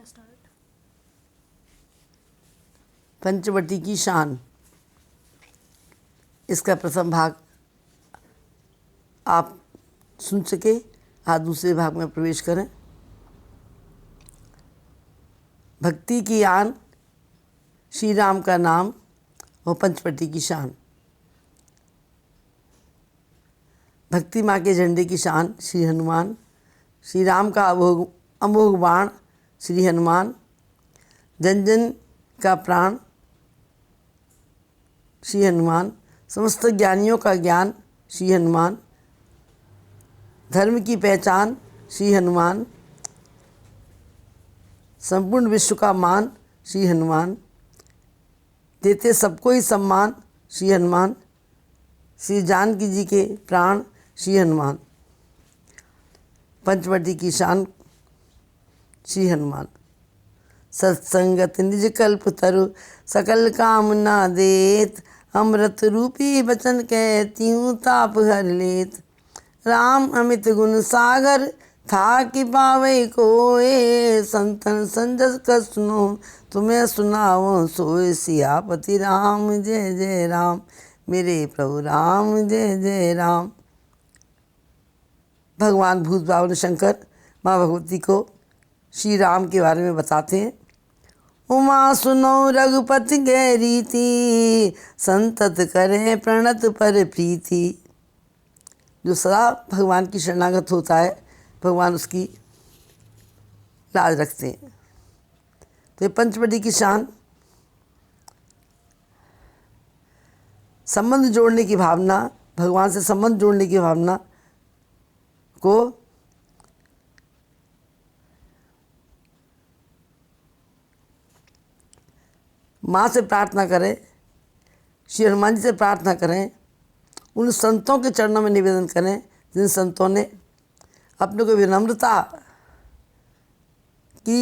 Start. Panchavati की शान, इसका प्रथम भाग आप सुन सके। आज दूसरे भाग में प्रवेश करें। भक्ति की आन, श्री राम का नाम और पंचवटी की शान। भक्ति माँ के झंडे की शान श्री हनुमान, श्री राम का अमोघ बाण श्री हनुमान, जन जन का प्राण श्री हनुमान, समस्त ज्ञानियों का ज्ञान श्री हनुमान, धर्म की पहचान श्री हनुमान, संपूर्ण विश्व का मान श्री हनुमान, देते सबको ही सम्मान श्री हनुमान, श्री जानकी जी के प्राण श्री हनुमान। पंचवटी की शान श्री हनुमान। सत्संगत निज कल्प तरु, सकल कामना देत, अमृत रूपी बचन कहती हूँ ताप हर लेत। राम अमित गुण सागर, था कि पावे कोय, संतन संजस कर सुनो, तुम्हें सुनाओ सोए। सियापति राम जय जय राम, मेरे प्रभु राम जय जय राम। भगवान भूत बावन शंकर माँ भगवती को श्री राम के बारे में बताते हैं। उमा सुनो रघुपति गै रीति, संतत करे प्रणत पर प्रीति। जो सदा भगवान की शरणागत होता है, भगवान उसकी लाज रखते हैं। तो ये पंचवटी की शान, संबंध जोड़ने की भावना, भगवान से संबंध जोड़ने की भावना को माँ से प्रार्थना करें, श्री हनुमान जी से प्रार्थना करें, उन संतों के चरणों में निवेदन करें जिन संतों ने अपने को विनम्रता की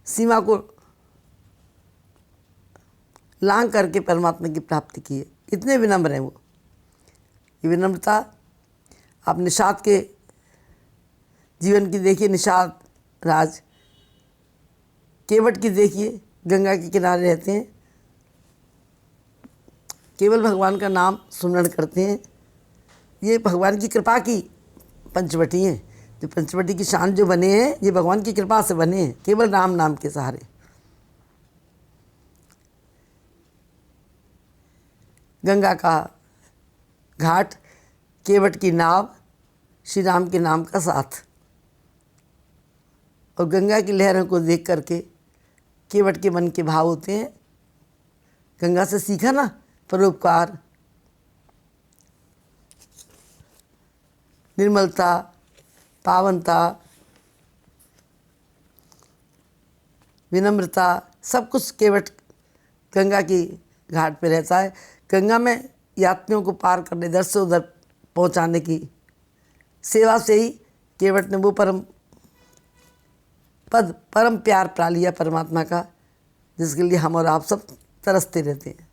सीमा को लांघ करके परमात्मा की प्राप्ति की है। इतने विनम्र हैं वो। ये विनम्रता आप निषाद के जीवन की देखिए, निषाद राज केवट की देखिए, गंगा के किनारे रहते हैं, केवल भगवान का नाम सुमरण करते हैं। ये भगवान की कृपा की पंचवटी हैं। जो पंचवटी की शान जो बने हैं, ये भगवान की कृपा से बने हैं, केवल राम नाम के सहारे। गंगा का घाट, केवट की नाव, श्री राम के नाम का साथ। और गंगा की लहरों को देख करके केवट के मन के भाव होते हैं। गंगा से सीखा ना परोपकार, निर्मलता, पावनता, विनम्रता, सब कुछ केवट गंगा की घाट पे रहता है। गंगा में यात्रियों को पार करने, इधर से उधर पहुंचाने की सेवा से ही केवट ने वो परम पद, परम प्यार पा लिया परमात्मा का, जिसके लिए हम और आप सब तरसते रहते हैं।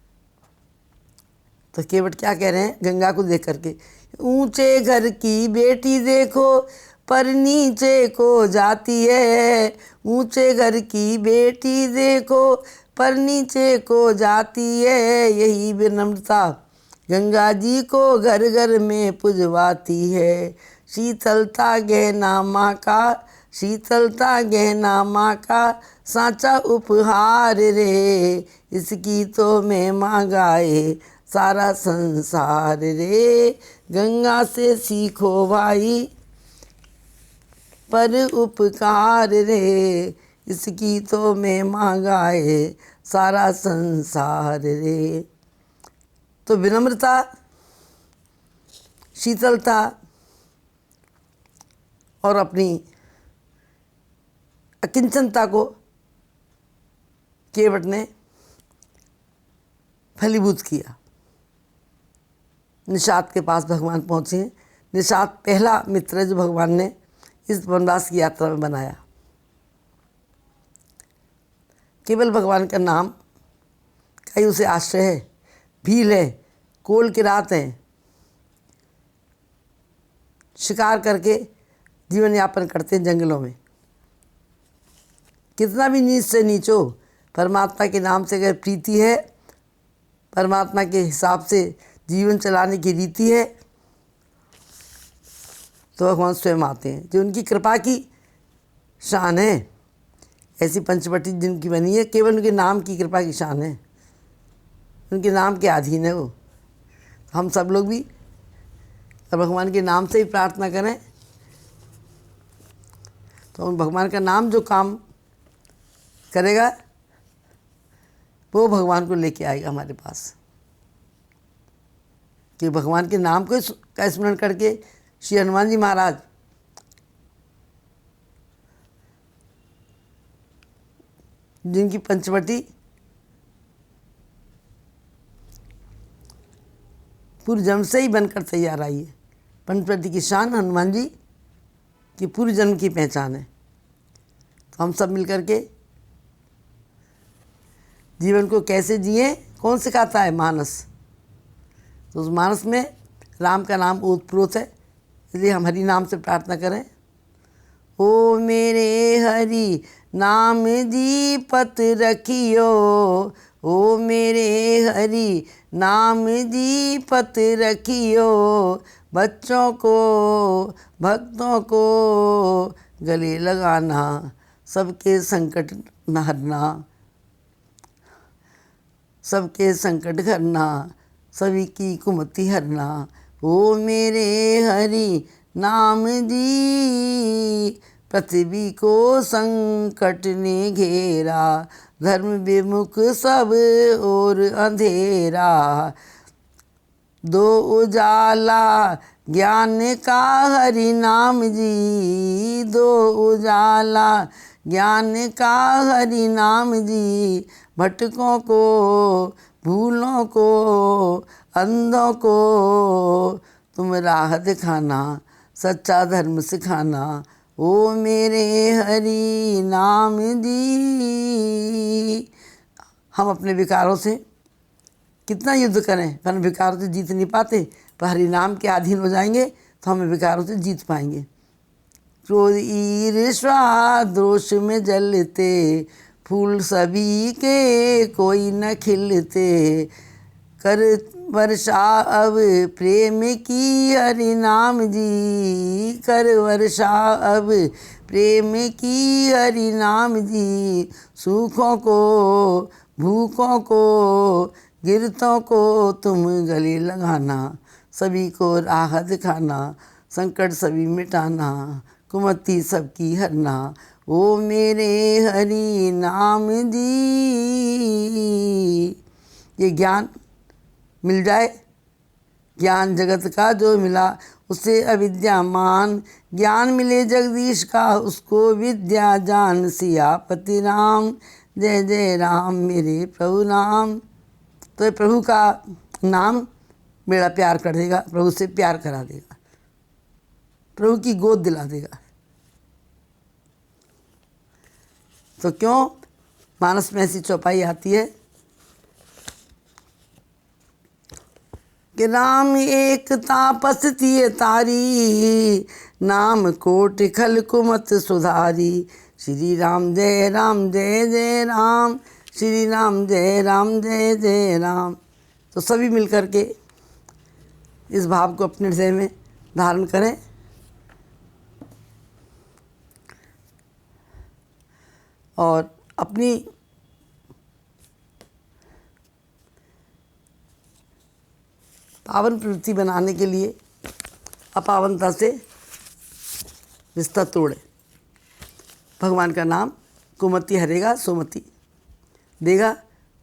तो केवट क्या कह रहे हैं गंगा को देख करके? ऊंचे घर की बेटी देखो, पर नीचे को जाती है। ऊंचे घर की बेटी देखो, पर नीचे को जाती है। यही विनम्रता गंगा जी को घर घर में पुजवाती है। शीतलता गहना माँ का, शीतलता गहना माँ का सांचा उपहार रे। इसकी तो मैं मांगाए सारा संसार रे। गंगा से सीखो भाई पर उपकार रे। इसकी तो मैं मांगाए सारा संसार रे। तो विनम्रता, शीतलता और अपनी अकिंचनता को केवट ने फलीभूत किया। निषाद के पास भगवान पहुँचे। निषाद पहला मित्र है जो भगवान ने इस वनवास की यात्रा में बनाया। केवल भगवान का नाम का ही उसे आश्रय है। भील है, कोल की रात है, शिकार करके जीवन यापन करते हैं जंगलों में। कितना भी नीच से नीच हो, परमात्मा के नाम से अगर प्रीति है, परमात्मा के हिसाब से जीवन चलाने की रीति है, तो भगवान स्वयं आते हैं। जो उनकी कृपा की शान है, ऐसी पंचवटी जिनकी बनी है, केवल उनके नाम की कृपा की शान है, उनके नाम के अधीन है वो। हम सब लोग भी भगवान के नाम से ही प्रार्थना करें, तो भगवान का नाम जो काम करेगा वो भगवान को लेके आएगा हमारे पास। कि भगवान के नाम को का स्मरण करके श्री हनुमान जी महाराज जिनकी पंचवटी पूर्व जन्म से ही बनकर तैयार आई है। पंचवटी की शान हनुमान जी की पूर्व जन्म की पहचान है। तो हम सब मिलकर के जीवन को कैसे जिए, कौन सिखाता है? मानस। तो उस मानस में राम का नाम ओतप्रोत है, इसलिए हम हरि नाम से प्रार्थना करें। ओ मेरे हरि नाम दीपत रखियो, ओ मेरे हरि नाम दीपत रखियो, बच्चों को भक्तों को गले लगाना, सबके संकट न हरना, सबके संकट हरना, सभी की कुमति हरना। ओ मेरे हरि नाम दी, पृथ्वी को संकट ने घेरा, धर्म विमुख सब और अंधेरा। दो उजाला ज्ञान का हरि नाम जी, दो उजाला ज्ञान का हरि नाम जी, भटकों को भूलों को अंधों को तुम राह दिखाना, सच्चा धर्म सिखाना। ओ मेरे हरि नाम दी। हम अपने विकारों से कितना युद्ध करें, पर हम विकारों से जीत नहीं पाते, पर हरि नाम के अधीन हो जाएंगे तो हम विकारों से जीत पाएंगे। क्रोध ईर्ष्या दोष में जलते, फूल सभी के कोई न खिलते, कर वर्षा अब प्रेम की हरि नाम जी, कर वर्षा अब प्रेम की हरि नाम जी। सूखों को भूखों को गिरतों को तुम गले लगाना, सभी को राह दिखाना, संकट सभी मिटाना, कुमति सबकी हरना। ओ मेरे हरि नाम दी। ये ज्ञान मिल जाए, ज्ञान जगत का जो मिला उसे अविद्यामान, ज्ञान मिले जगदीश का उसको विद्या जान। सियापति राम जय जय राम मेरे प्रभु नाम। तो ये प्रभु का नाम मेरा प्यार कर देगा, प्रभु से प्यार करा देगा, प्रभु की गोद दिला देगा। तो क्यों मानस में ऐसी चौपाई आती है कि राम एक तापस तिय तारी, नाम कोट खल कुमत सुधारी। श्री राम जय जय राम, श्री राम जय जय राम। तो सभी मिलकर के इस भाव को अपने हृदय में धारण करें और अपनी पावन प्रवृत्ति बनाने के लिए अपावनता से रिश्ता तोड़े। भगवान का नाम कुमति हरेगा, सुमति देगा।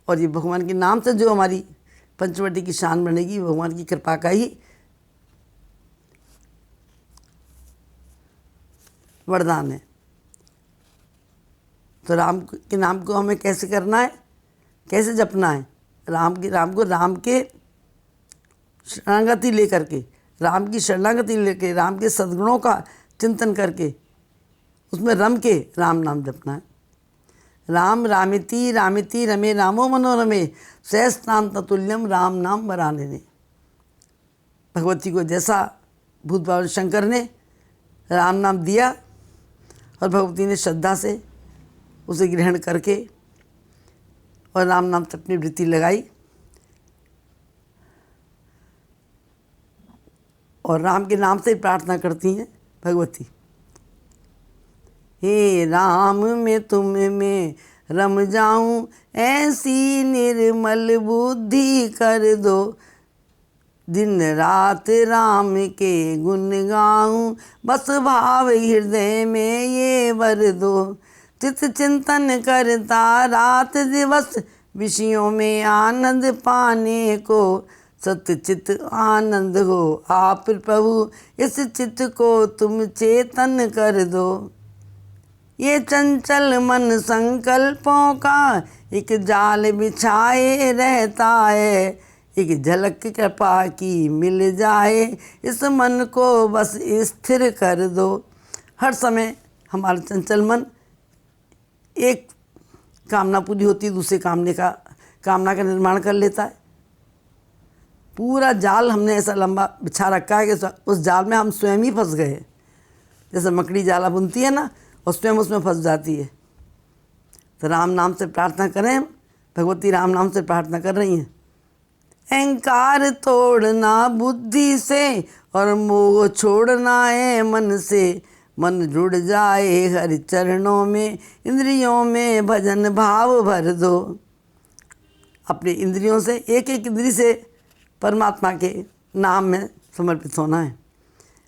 और ये भगवान के नाम से जो हमारी पंचवटी की शान बनेगी, भगवान की कृपा का ही वरदान है। तो राम के नाम को हमें कैसे करना है, कैसे जपना है? राम को राम के शरणागति लेकर के, राम की शरणागति लेके, राम के सद्गुणों का चिंतन करके उसमें रम के राम नाम जपना है। राम रामिति रामिति रमे रामो मनोरमे, सहस्त्राम ततुल्यम राम नाम वरानने। भगवती को जैसा भूत बाबा शंकर ने राम नाम दिया और भगवती ने श्रद्धा से उसे ग्रहण करके और राम नाम तक अपनी वृत्ति लगाई और राम के नाम से प्रार्थना करती हैं भगवती। हे राम मैं तुम में रम जाऊं, ऐसी निर्मल बुद्धि कर दो, दिन रात राम के गुण गाऊं, बस भाव हृदय में ये वर दो, चित चिंतन करता रात दिवस, विषयों में आनंद पाने को, सत्य चित आनंद हो आप प्रभु, इस चित्त को तुम चेतन कर दो। ये चंचल मन संकल्पों का एक जाल बिछाए रहता है, एक झलक कृपा की मिल जाए, इस मन को बस स्थिर कर दो। हर समय हमारा चंचल मन एक कामना पूरी होती है, दूसरे कामना का निर्माण कर लेता है। पूरा जाल हमने ऐसा लंबा बिछा रखा है कि उस जाल में हम स्वयं ही फंस गए। जैसे मकड़ी जाला बुनती है ना और स्वयं उसमें फंस जाती है। तो राम नाम से प्रार्थना करें, भगवती राम नाम से प्रार्थना कर रही हैं। अहंकार तोड़ना बुद्धि से और मोह छोड़ना है मन से, मन जुड़ जाए हरि चरणों में, इंद्रियों में भजन भाव भर दो। अपनी इंद्रियों से एक एक इंद्री से परमात्मा के नाम में समर्पित होना है।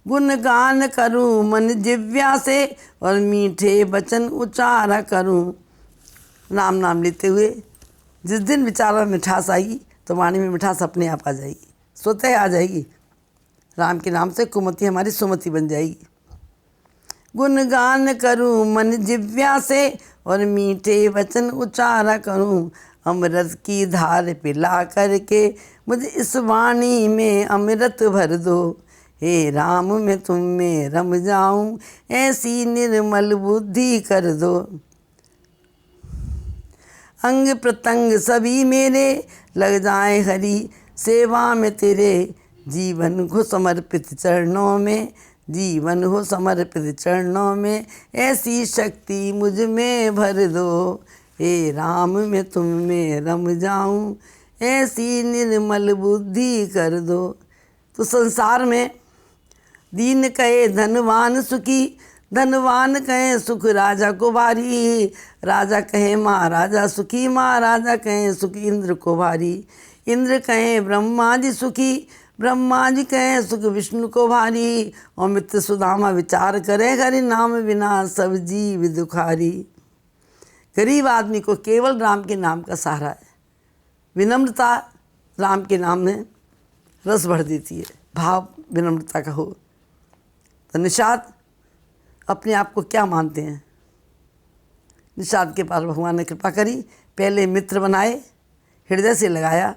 गुणगान करूं मन जिव्या से और मीठे वचन उच्चारा करूं। राम नाम लेते हुए जिस दिन विचार में मिठास आएगी तो वाणी में मिठास अपने आप आ जाएगी, स्वतः आ जाएगी। राम के नाम से कुमति हमारी सुमति बन जाएगी। गुणगान करूं मन जिव्या से और मीठे वचन उच्चारा करूं, अमृत की धार पिला करके मुझे इस वाणी में अमृत भर दो। हे राम मैं तुम में रम जाऊं, ऐसी निर्मल बुद्धि कर दो। अंग प्रत्यंग सभी मेरे लग जाए हरि सेवा में तेरे, जीवन को समर्पित चरणों में, जीवन हो समर्पित चरणों में, ऐसी शक्ति मुझ में भर दो। हे राम मैं तुम में रम जाऊं, ऐसी निर्मल बुद्धि कर दो। तो संसार में दीन कहे धनवान सुखी, धनवान कहे सुख राजा को भारी, राजा कहे महाराजा सुखी, महाराजा कहे सुख इंद्र को भारी, इंद्र कहे ब्रह्मा जी सुखी, ब्रह्मा जी कहे सुख विष्णु को भारी, और मित्र सुदामा विचार करे हरि नाम बिना सब जीव दुखारी। गरीब आदमी को केवल राम के नाम का सहारा है। विनम्रता राम के नाम में रस भर देती है, भाव विनम्रता का हो। तो निषाद अपने आप को क्या मानते हैं? निषाद के पास भगवान ने कृपा करी, पहले मित्र बनाए, हृदय से लगाया,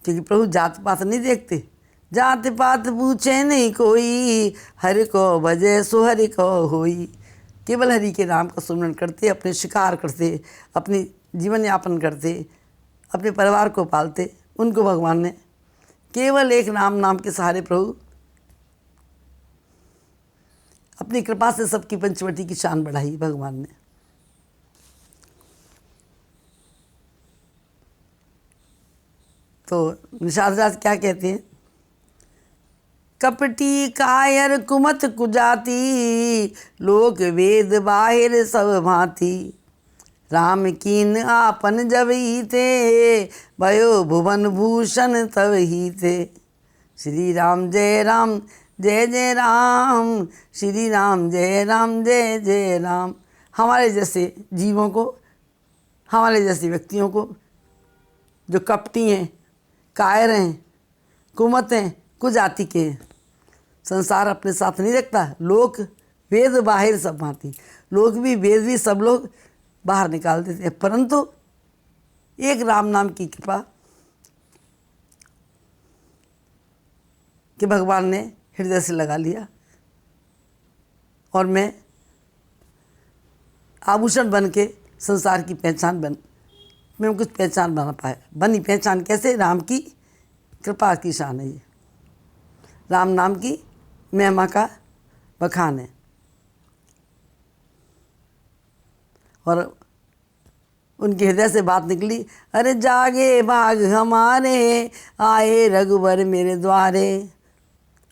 क्योंकि प्रभु जात पात नहीं देखते, जात पात पूछे नहीं कोई, हरि को भजे सो हरि को होई। केवल हरि के नाम का सुमरण करते, अपने शिकार करते, अपनी जीवन यापन करते, अपने परिवार को पालते, उनको भगवान ने केवल एक नाम के सहारे प्रभु अपनी कृपा से सबकी पंचवटी की शान बढ़ाई भगवान ने। तो निषाद राज क्या कहते हैं? कपटी कायर कुमत कुजाती, लोक वेद बाहिर सब भांति, राम कीन आपन जब ही थे, भयो भुवन भूषण तब ही थे। श्री राम जय राम जय जय राम, श्री राम जय जय राम। हमारे जैसे जीवों को, हमारे जैसे व्यक्तियों को जो कपटी हैं, कायर हैं, कुमत हैं, कुजाति के हैं, संसार अपने साथ नहीं रखता। लोक वेद बाहिर सब भांति, लोग भी वेद भी सब लोग बाहर निकाल देते हैं, परंतु एक राम नाम की कृपा कि भगवान ने हृदय से लगा लिया और मैं आभूषण बन के संसार की पहचान मैं कुछ पहचान बना पाया। बनी पहचान कैसे? राम की कृपा की शान है ये। राम नाम की महिमा का बखान है। और उनके हृदय से बात निकली, अरे जागे भाग हमारे, आए रघुबर मेरे द्वारे,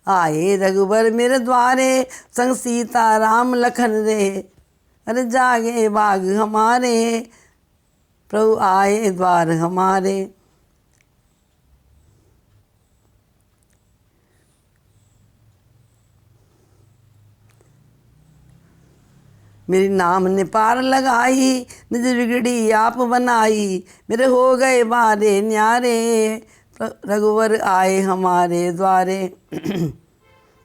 आए रघुबर मेरे द्वारे, संग सीता राम लखन रे। अरे जागे भाग हमारे, प्रभु आए द्वार हमारे। मेरी नाम ने पार लगाई, निज बिगड़ी आप बनाई, मेरे हो गए बारे न्यारे, रघुवर आए हमारे द्वारे।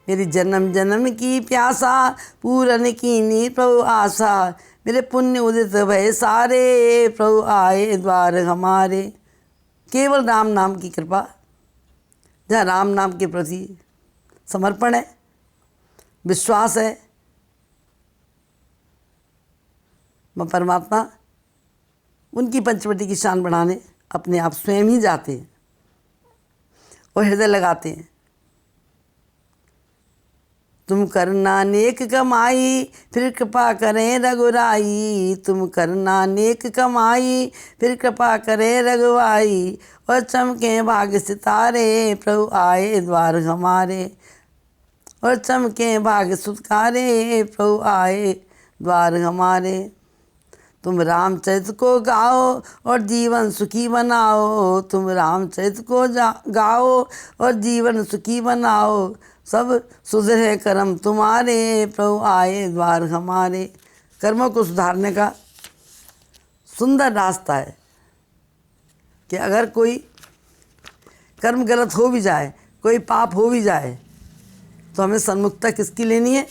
मेरी जन्म जन्म की प्यासा, पूरन कीनी प्रभु आशा, मेरे पुण्य उदित भय सारे, प्रभु आए द्वार हमारे। केवल राम नाम की कृपा, जहाँ राम नाम के प्रति समर्पण है, विश्वास है, वह परमात्मा उनकी पंचवटी की शान बढ़ाने अपने आप स्वयं ही जाते हैं और हृदय लगाते हैं। तुम करना नेक कमाई, फिर कृपा करें रघुराई, तुम करना नेक कमाई, फिर कृपा करें रघुराई, और चमके भाग्य सितारे, प्रभु आए द्वार हमारे, और चमके भाग्य सुतकारे, प्रभु आए द्वार हमारे। तुम रामचरित को गाओ और जीवन सुखी बनाओ, तुम रामचरित को गाओ और जीवन सुखी बनाओ, सब सुधरे कर्म तुम्हारे, प्रभु आए द्वार हमारे। कर्मों को सुधारने का सुंदर रास्ता है कि अगर कोई कर्म गलत हो भी जाए, कोई पाप हो भी जाए, तो हमें सन्मुखता किसकी लेनी है?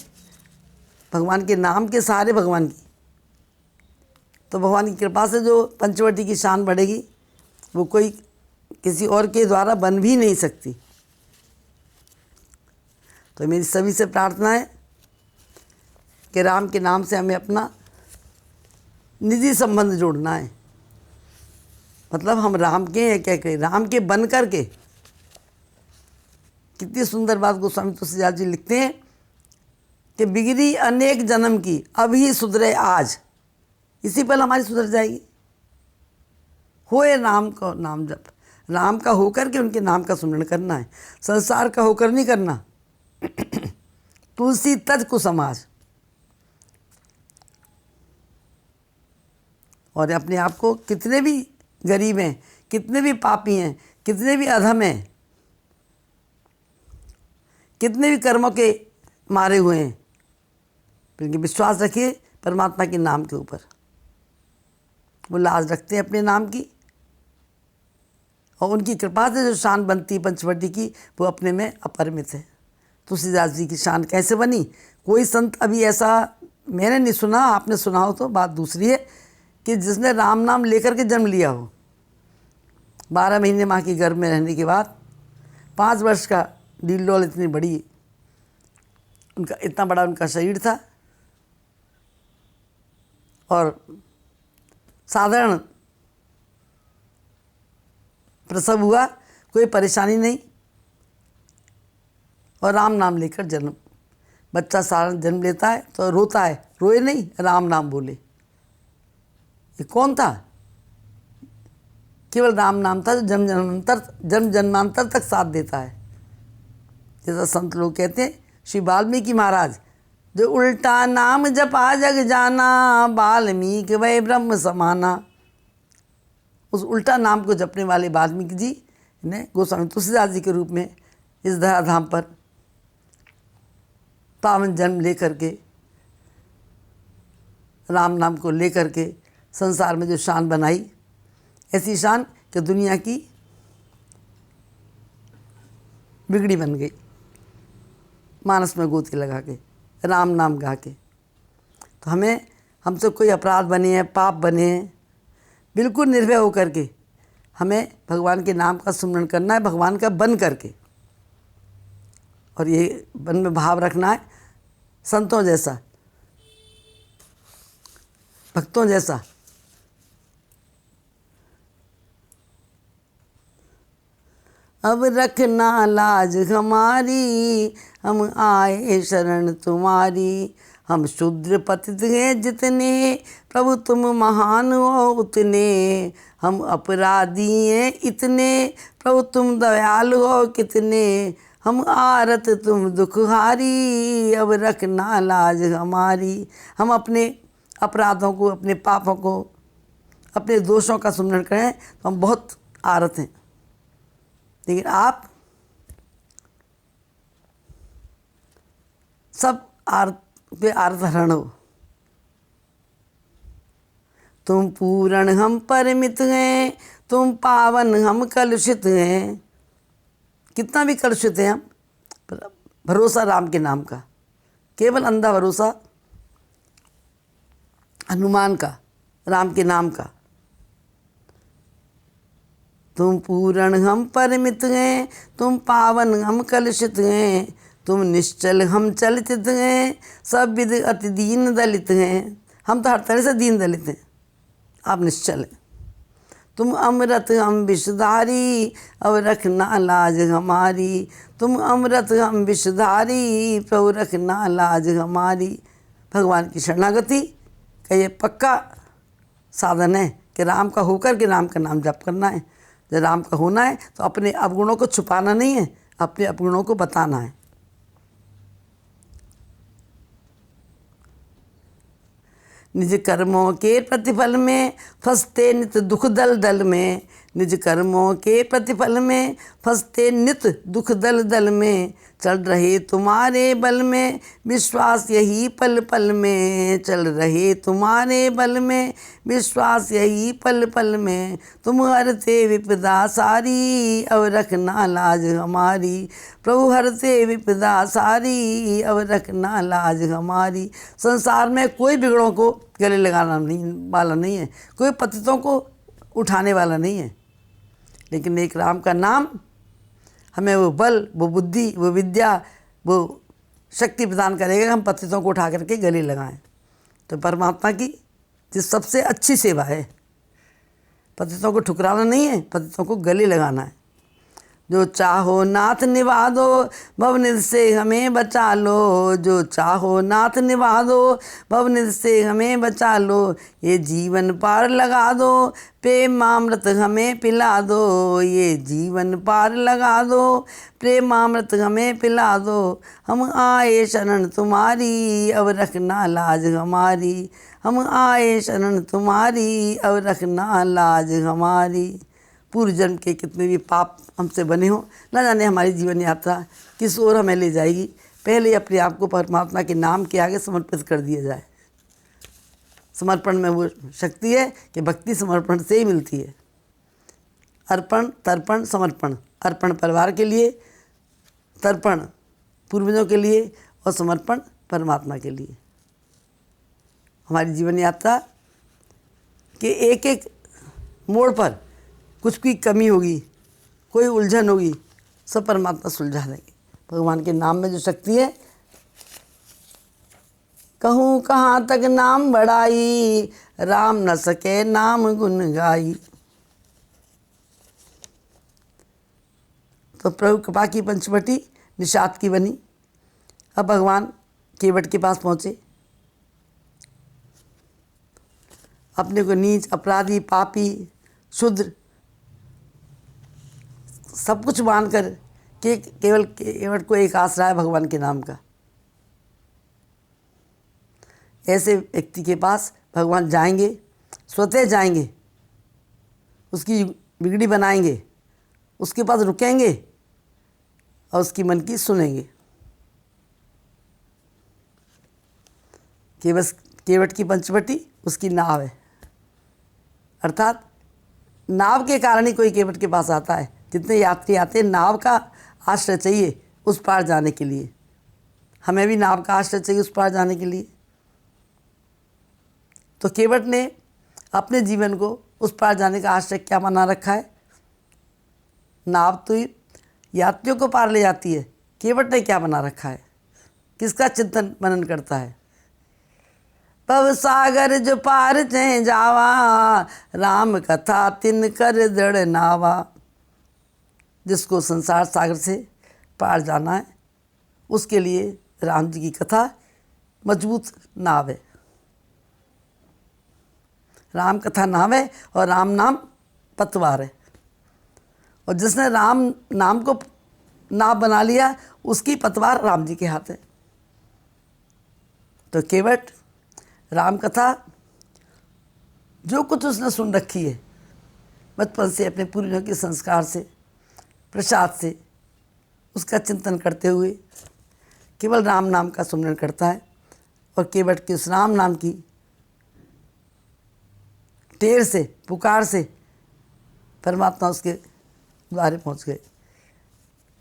भगवान के नाम के सहारे भगवान की। तो भगवान की कृपा से जो पंचवटी की शान बढ़ेगी, वो कोई किसी और के द्वारा बन भी नहीं सकती। तो मेरी सभी से प्रार्थना है कि राम के नाम से हमें अपना निजी संबंध जोड़ना है। मतलब हम राम के हैं, क्या कहें, राम के बन कर के। कितनी सुंदर बात गोस्वामी तुलसीदास जी लिखते हैं कि बिगड़ी अनेक जन्म की, अभी सुधरे आज, इसी पल हमारी सुधर जाएगी। होए राम का नाम जप, राम का होकर के उनके नाम का सुमरण करना है, संसार का होकर नहीं करना। तुलसी तज कुसमाज। और अपने आप को कितने भी गरीब हैं, कितने भी पापी हैं, कितने भी अधम हैं, कितने भी कर्मों के मारे हुए हैं, लेकिन विश्वास रखिए परमात्मा के नाम के ऊपर। वो लाज रखते हैं अपने नाम की, और उनकी कृपा से जो शान बनती है पंचवटी की, वो अपने में अपरिमित है। तुलसीदास जी की शान कैसे बनी? कोई संत अभी ऐसा मैंने नहीं सुना, आपने सुना हो तो बात दूसरी है, कि जिसने राम नाम लेकर के जन्म लिया हो। 12 महीने माँ की गर्भ में रहने के बाद 5 वर्ष का डील, इतनी बड़ी उनका, इतना बड़ा उनका शरीर था, और साधारण प्रसव हुआ, कोई परेशानी नहीं, और राम नाम लेकर जन्म। बच्चा साधारण जन्म लेता है तो रोता है, रोए नहीं, राम नाम बोले। ये कौन था? केवल राम नाम था जो जन्म जन्मांतर तक साथ देता है। जैसा संत लोग कहते हैं, श्री वाल्मीकि महाराज, जो उल्टा नाम जपा जग जाना, वाल्मीकि वै ब्रह्म समाना। उस उल्टा नाम को जपने वाले वाल्मीकि जी ने गोस्वामी तुलसीदास जी के रूप में इस धराधाम पर पावन जन्म लेकर के, राम नाम को लेकर के संसार में जो शान बनाई, ऐसी शान कि दुनिया की बिगड़ी बन गई, मानस में गोती लगा के, राम नाम गा के। तो हमें, हमसे कोई अपराध बने हैं, पाप बने हैं, बिल्कुल निर्भय होकर के हमें भगवान के नाम का सुमरण करना है, भगवान का बन करके। और ये मन में भाव रखना है, संतों जैसा, भक्तों जैसा। अब रखना लाज हमारी, हम आए शरण तुम्हारी। हम शूद्र पतित हैं जितने, प्रभु तुम महान हो उतने। हम अपराधी हैं इतने, प्रभु तुम दयालु हो कितने। हम आरत तुम दुखहारी, अब रखना लाज हमारी। हम अपने अपराधों को, अपने पापों को, अपने दोषों का सुमरण करें तो हम बहुत आरत हैं, लेकिन आप सब आरत हरण हो। तुम पूर्ण हम परमित हैं, तुम पावन हम कलुषित हैं। कितना भी कलुषित हैं हम, पर भरोसा राम के नाम का, केवल अंधा भरोसा हनुमान का, राम के नाम का। तुम पूर्ण हम परमित हैं, तुम पावन हम कलुषित हैं। तुम निश्चल हम चलित हैं, सब विध अति दीन दलित हैं। हम तो हर तरह से दीन दलित हैं, आप निश्चल हैं। तुम अमृत हम विषधारी, अब रखना लाज हमारी। तुम अमृत हम विषधारी, प्रभु रखना लाज हमारी। भगवान की शरणागति का ये पक्का साधन है कि राम का होकर के राम का नाम जप करना है। जब राम का होना है तो अपने अवगुणों को छुपाना नहीं है, अपने अवगुणों को बताना है। निज कर्मों के प्रतिफल में फंसते नित दुख दल दल में। निज कर्मों के प्रतिफल में फंसते नित दुख दल दल में। चल रहे तुम्हारे बल में विश्वास यही पल पल में। चल रहे तुम्हारे बल में विश्वास यही पल पल में। तुम हरते विपदा सारी, अब रखना लाज हमारी। प्रभु हरते विपदा सारी, अब रखना लाज हमारी। संसार में कोई बिगड़ों को गले लगाना नहीं वाला नहीं है, कोई पतितों को उठाने वाला नहीं है, लेकिन एक राम का नाम हमें वो बल, वो बुद्धि, वो विद्या, वो शक्ति प्रदान करेगा कि हम पतितों को उठा करके गले लगाएं। तो परमात्मा की जो सबसे अच्छी सेवा है, पतितों को ठुकराना नहीं है, पतितों को गले लगाना है। जो चाहो नाथ निभा दो, भवनिध से हमें बचा लो। जो चाहो नाथ निभा दो, भवनिध से हमें बचा लो। ये जीवन पार लगा दो, प्रेमामृत हमें पिला दो। ये जीवन पार लगा दो, प्रेमामृत हमें पिला दो। हम आए शरण तुम्हारी, अब रखना लाज हमारी। हम आए शरण तुम्हारी, अब रखना लाज हमारी। पूर्व जन्म के कितने भी पाप हमसे बने हों, न जाने हमारी जीवन यात्रा किस ओर हमें ले जाएगी। पहले अपने आप को परमात्मा के नाम के आगे समर्पित कर दिया जाए। समर्पण में वो शक्ति है कि भक्ति समर्पण से ही मिलती है। अर्पण, तर्पण, समर्पण। अर्पण परिवार के लिए, तर्पण पूर्वजों के लिए और समर्पण परमात्मा के लिए। हमारी जीवन यात्रा के एक एक मोड़ पर कुछ भी कमी होगी, कोई उलझन होगी, सब परमात्मा सुलझा देंगे। भगवान के नाम में जो शक्ति है, कहूँ कहाँ तक नाम बढ़ाई, राम न सके नाम गुन गाई। तो प्रभु कृपा की पंचवटी निषाद की बनी। अब भगवान केवट के पास पहुँचे। अपने को नीच, अपराधी, पापी, शूद्र सब कुछ मानकर के केवल केवट को एक आसरा है भगवान के नाम का। ऐसे व्यक्ति के पास भगवान जाएंगे, स्वतः जाएंगे, उसकी बिगड़ी बनाएंगे, उसके पास रुकेंगे और उसकी मन की सुनेंगे। केवट की पंचवटी उसकी नाव है, अर्थात नाव के कारण ही कोई केवट के पास आता है। जितने यात्री आते हैं, नाव का आश्रय चाहिए उस पार जाने के लिए। हमें भी नाव का आश्रय चाहिए उस पार जाने के लिए। तो केवट ने अपने जीवन को उस पार जाने का आश्रय क्या बना रखा है? नाव तो यात्रियों को पार ले जाती है, केवट ने क्या बना रखा है? किसका चिंतन मनन करता है? भव सागर जो पार चें जावा, राम कथा तिन कर दृढ़ नावा। जिसको संसार सागर से पार जाना है, उसके लिए राम जी की कथा मजबूत नाव है। राम कथा नाव है और राम नाम पतवार है। और जिसने राम नाम को नाव बना लिया, उसकी पतवार राम जी के हाथ है। तो केवट राम कथा जो कुछ उसने सुन रखी है बचपन से, अपने पूर्वजों के संस्कार से, प्रसाद से, उसका चिंतन करते हुए केवल राम नाम का सुमिरन करता है। और केवट के उस राम नाम की टेर से, पुकार से परमात्मा उसके द्वारे पहुंच गए।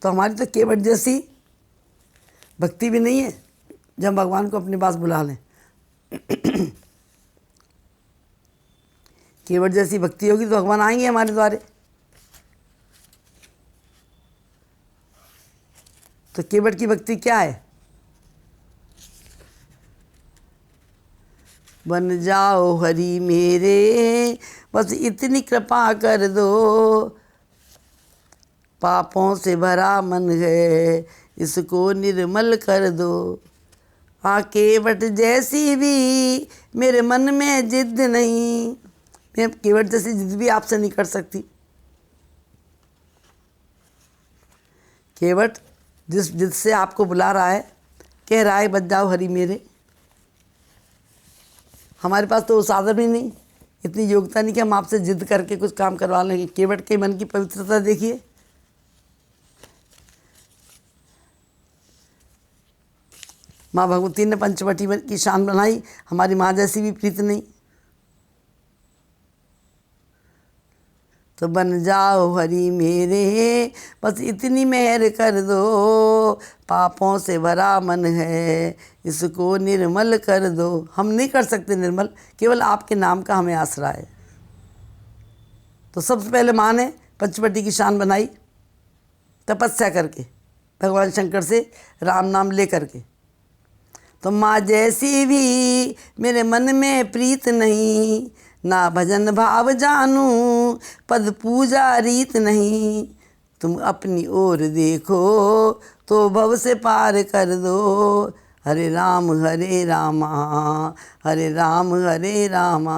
तो हमारी तो केवट जैसी भक्ति भी नहीं है जब भगवान को अपने पास बुला लें। केवट जैसी भक्ति होगी तो भगवान आएंगे हमारे द्वारे। तो केवट की भक्ति क्या है? बन जाओ हरि मेरे, बस इतनी कृपा कर दो, पापों से भरा मन है इसको निर्मल कर दो। हाँ, केवट जैसी भी मेरे मन में जिद नहीं, मैं केवट जैसी जिद भी आपसे नहीं कर सकती। केवट जिस जिद से आपको बुला रहा है, कह रहा है बच जाओ हरि मेरे, हमारे पास तो वो साधन भी नहीं, इतनी योग्यता नहीं कि हम आपसे जिद करके कुछ काम करवा लेंगे। केवट के मन की पवित्रता देखिए। माँ भगवती ने पंचवटी की शान बनाई, हमारी माँ जैसी भी प्रीत नहीं। तो बन जाओ हरि मेरे, बस इतनी मेहर कर दो, पापों से भरा मन है इसको निर्मल कर दो। हम नहीं कर सकते निर्मल, केवल आपके नाम का हमें आसरा है। तो सबसे पहले माँ ने पंचवटी की शान बनाई तपस्या करके, भगवान शंकर से राम नाम ले करके। तो माँ जैसी भी मेरे मन में प्रीत नहीं, ना भजन भाव जानूं पद पूजा रीत नहीं। तुम अपनी ओर देखो तो भव से पार कर दो। हरे राम रामा, हरे राम रामा,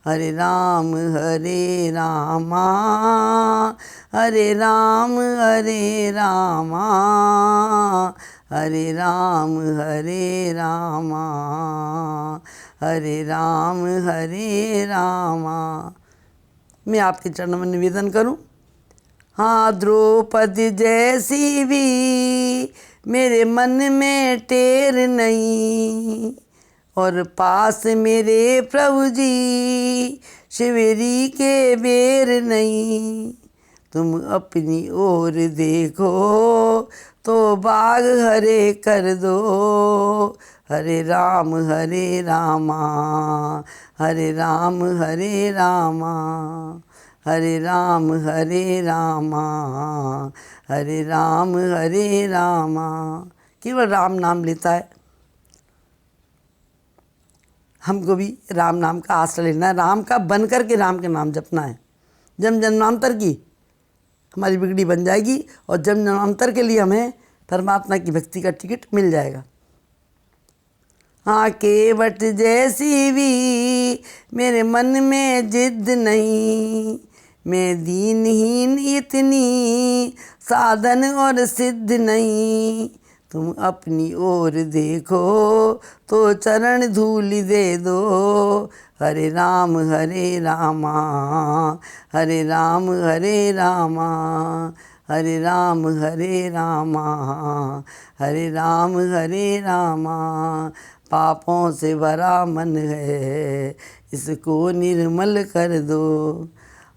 हरे राम रामा, हरे राम रामा, हरे राम रामा, हरे रामा। मैं आपके चरणों में निवेदन करूं। हाँ, द्रौपदी जैसी भी मेरे मन में टेर नहीं, और पास मेरे प्रभु जी शिवरी के बेर नहीं। तुम अपनी ओर देखो तो बाग हरे कर दो। हरे राम रामा, हरे राम रामा, हरे राम रामा, हरे राम रामा। केवल राम नाम लेता है। हमको भी राम नाम का आश्रय लेना है, राम का बन कर के राम के नाम जपना है। जन्म जन्मांतर की हमारी बिगड़ी बन जाएगी और जन्म जन्मांतर के लिए हमें परमात्मा की भक्ति का टिकट मिल जाएगा। हाँ, केवट जैसी भी मेरे मन में जिद नहीं, मैं दीनहीन इतनी साधन और सिद्ध नहीं। तुम अपनी ओर देखो तो चरण धूल दे दो। हरे राम रामा, हरे राम रामा, हरे राम रामा, हरे राम रामा। पापों से भरा मन है इसको निर्मल कर दो।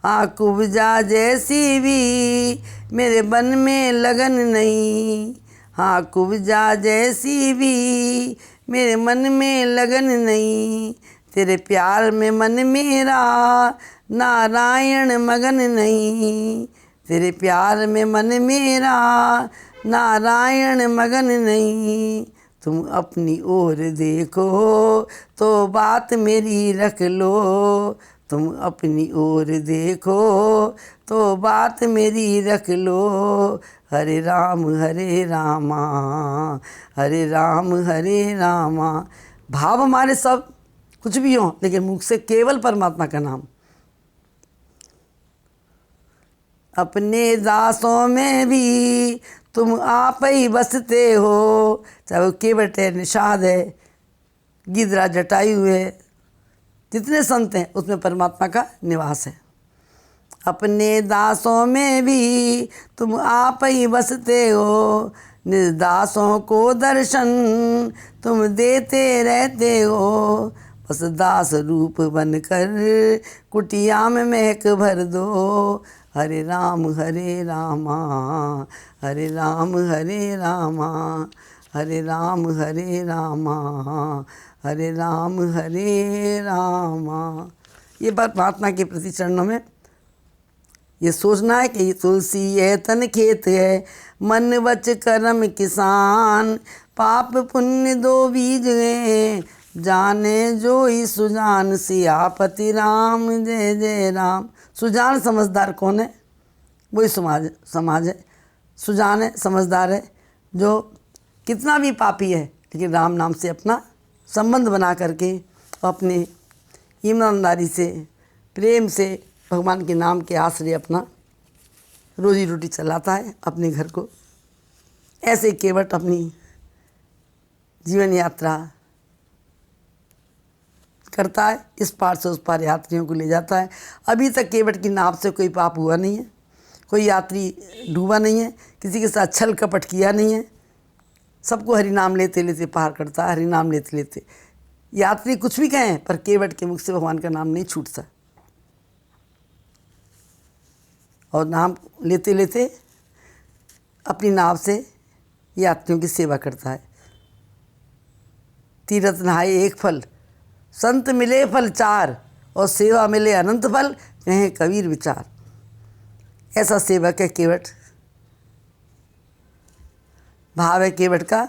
कुब्जा जैसी भी मेरे मन में लगन नहीं, हाँ, कुब्जा जैसी भी मेरे मन में लगन नहीं। तेरे प्यार में मन मेरा नारायण मगन नहीं, तेरे प्यार में मन मेरा नारायण मगन नहीं। तुम अपनी ओर देखो तो बात मेरी रख लो, तुम अपनी ओर देखो तो बात मेरी रख लो। हरे रामा हरे रामा। भाव हमारे सब कुछ भी हो, लेकिन मुख से केवल परमात्मा का नाम। अपने दासों में भी तुम आप ही बसते हो। चाहे वो केवट है, निषाद है, गिद्धराज जटायु है, जितने संत हैं उसमें परमात्मा का निवास है। अपने दासों में भी तुम आप ही बसते हो। निर्दासों को दर्शन तुम देते रहते हो। बस दास रूप बनकर कुटिया में महक भर दो। हरे रामा हरे रामा हरे रामा हरे राम हरे रामा हरे रामा। ये बात परमात्मा के प्रति चरणों में ये सोचना है कि ये तुलसी है तन खेत है, मन वच कर्म किसान। पाप पुण्य दो बीज हैं, जाने जो ही सुजान। सियापति राम जय जय राम। सुजान समझदार कौन है? वही समाज है। सुजान है, समझदार है, जो कितना भी पापी है लेकिन राम नाम से अपना संबंध बना करके अपने ईमानदारी से, प्रेम से भगवान के नाम के आश्रय अपना रोजी रोटी चलाता है अपने घर को। ऐसे केवट अपनी जीवन यात्रा करता है, इस पार से उस पार यात्रियों को ले जाता है। अभी तक केवट की नाव से कोई पाप हुआ नहीं है, कोई यात्री डूबा नहीं है, किसी के साथ छल कपट किया नहीं है। सबको हरि नाम लेते लेते पार करता है, हरि नाम लेते लेते। यात्री कुछ भी कहें पर केवट के मुख से भगवान का नाम नहीं छूटता, और नाम लेते लेते अपनी नाव से यात्रियों की सेवा करता है। तीरथ नहाए एक फल, संत मिले फल चार, और सेवा मिले अनंत फल, कहें कबीर विचार। ऐसा सेवक है केवट। भाव है केवट का,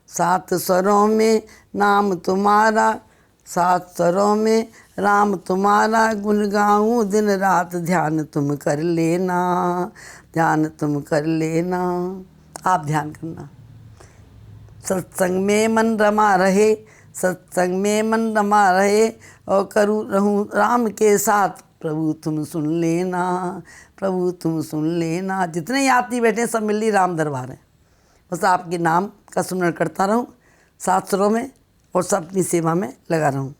सात स्वरों में नाम तुम्हारा, सात स्वरों में राम तुम्हारा। गुण गाऊं दिन रात, ध्यान तुम कर लेना, ध्यान तुम कर लेना। आप ध्यान करना। सत्संग में मन रमा रहे, सत्संग में मन रमा रहे, और करूँ रहूँ राम के साथ। प्रभु तुम सुन लेना, प्रभु तुम सुन लेना। जितने यात्री बैठे सब मिली राम दरबार है। बस आपके नाम का सुमरण करता रहूँ सात स्वरों में, और सब अपनी सेवा में लगा रहूँ।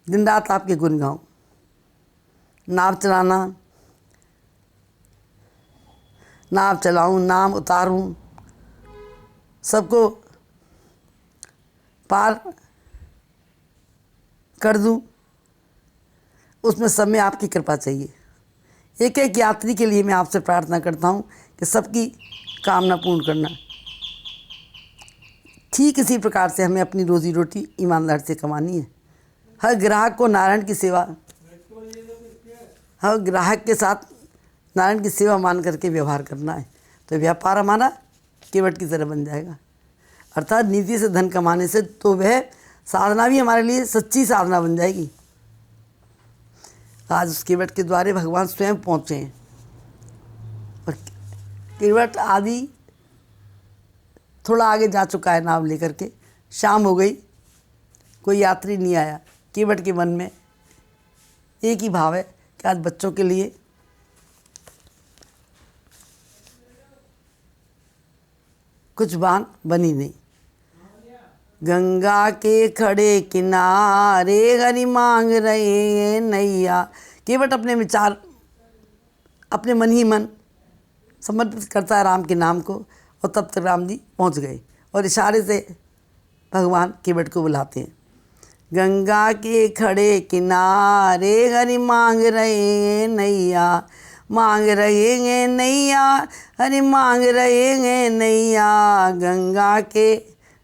दिन रात आपके गुण गाऊँ। नाव चलाना, नाव चलाऊँ, नाम उतारूँ, सबको पार कर दूँ, उसमें सब में आपकी कृपा चाहिए। एक एक यात्री के लिए मैं आपसे प्रार्थना करता हूँ कि सबकी कामना पूर्ण करना। ठीक इसी प्रकार से हमें अपनी रोजी रोटी ईमानदार से कमानी है। हर ग्राहक को नारायण की सेवा, हर ग्राहक के साथ नारायण की सेवा मान करके व्यवहार करना है, तो व्यापार हमारा केवट की तरह बन जाएगा। अर्थात नीति से धन कमाने से तो वह साधना भी हमारे लिए सच्ची साधना बन जाएगी। आज उस केवट के द्वारे भगवान स्वयं पहुँचे हैं, और केवट आदि थोड़ा आगे जा चुका है नाव लेकर के। शाम हो गई, कोई यात्री नहीं आया। केवट के मन में एक ही भाव है कि आज बच्चों के लिए कुछ बान बनी नहीं। गंगा के खड़े किनारे हरि मांग रहे नैया। केवट अपने विचार अपने मन ही मन समर्पित करता है राम के नाम को, और तब तक राम जी पहुँच गए और इशारे से भगवान केवट को बुलाते हैं। गंगा के खड़े किनारे हरि मांग रहे नैया, मांग रहे हैं नैया, हरि मांग रहे हैं नैया।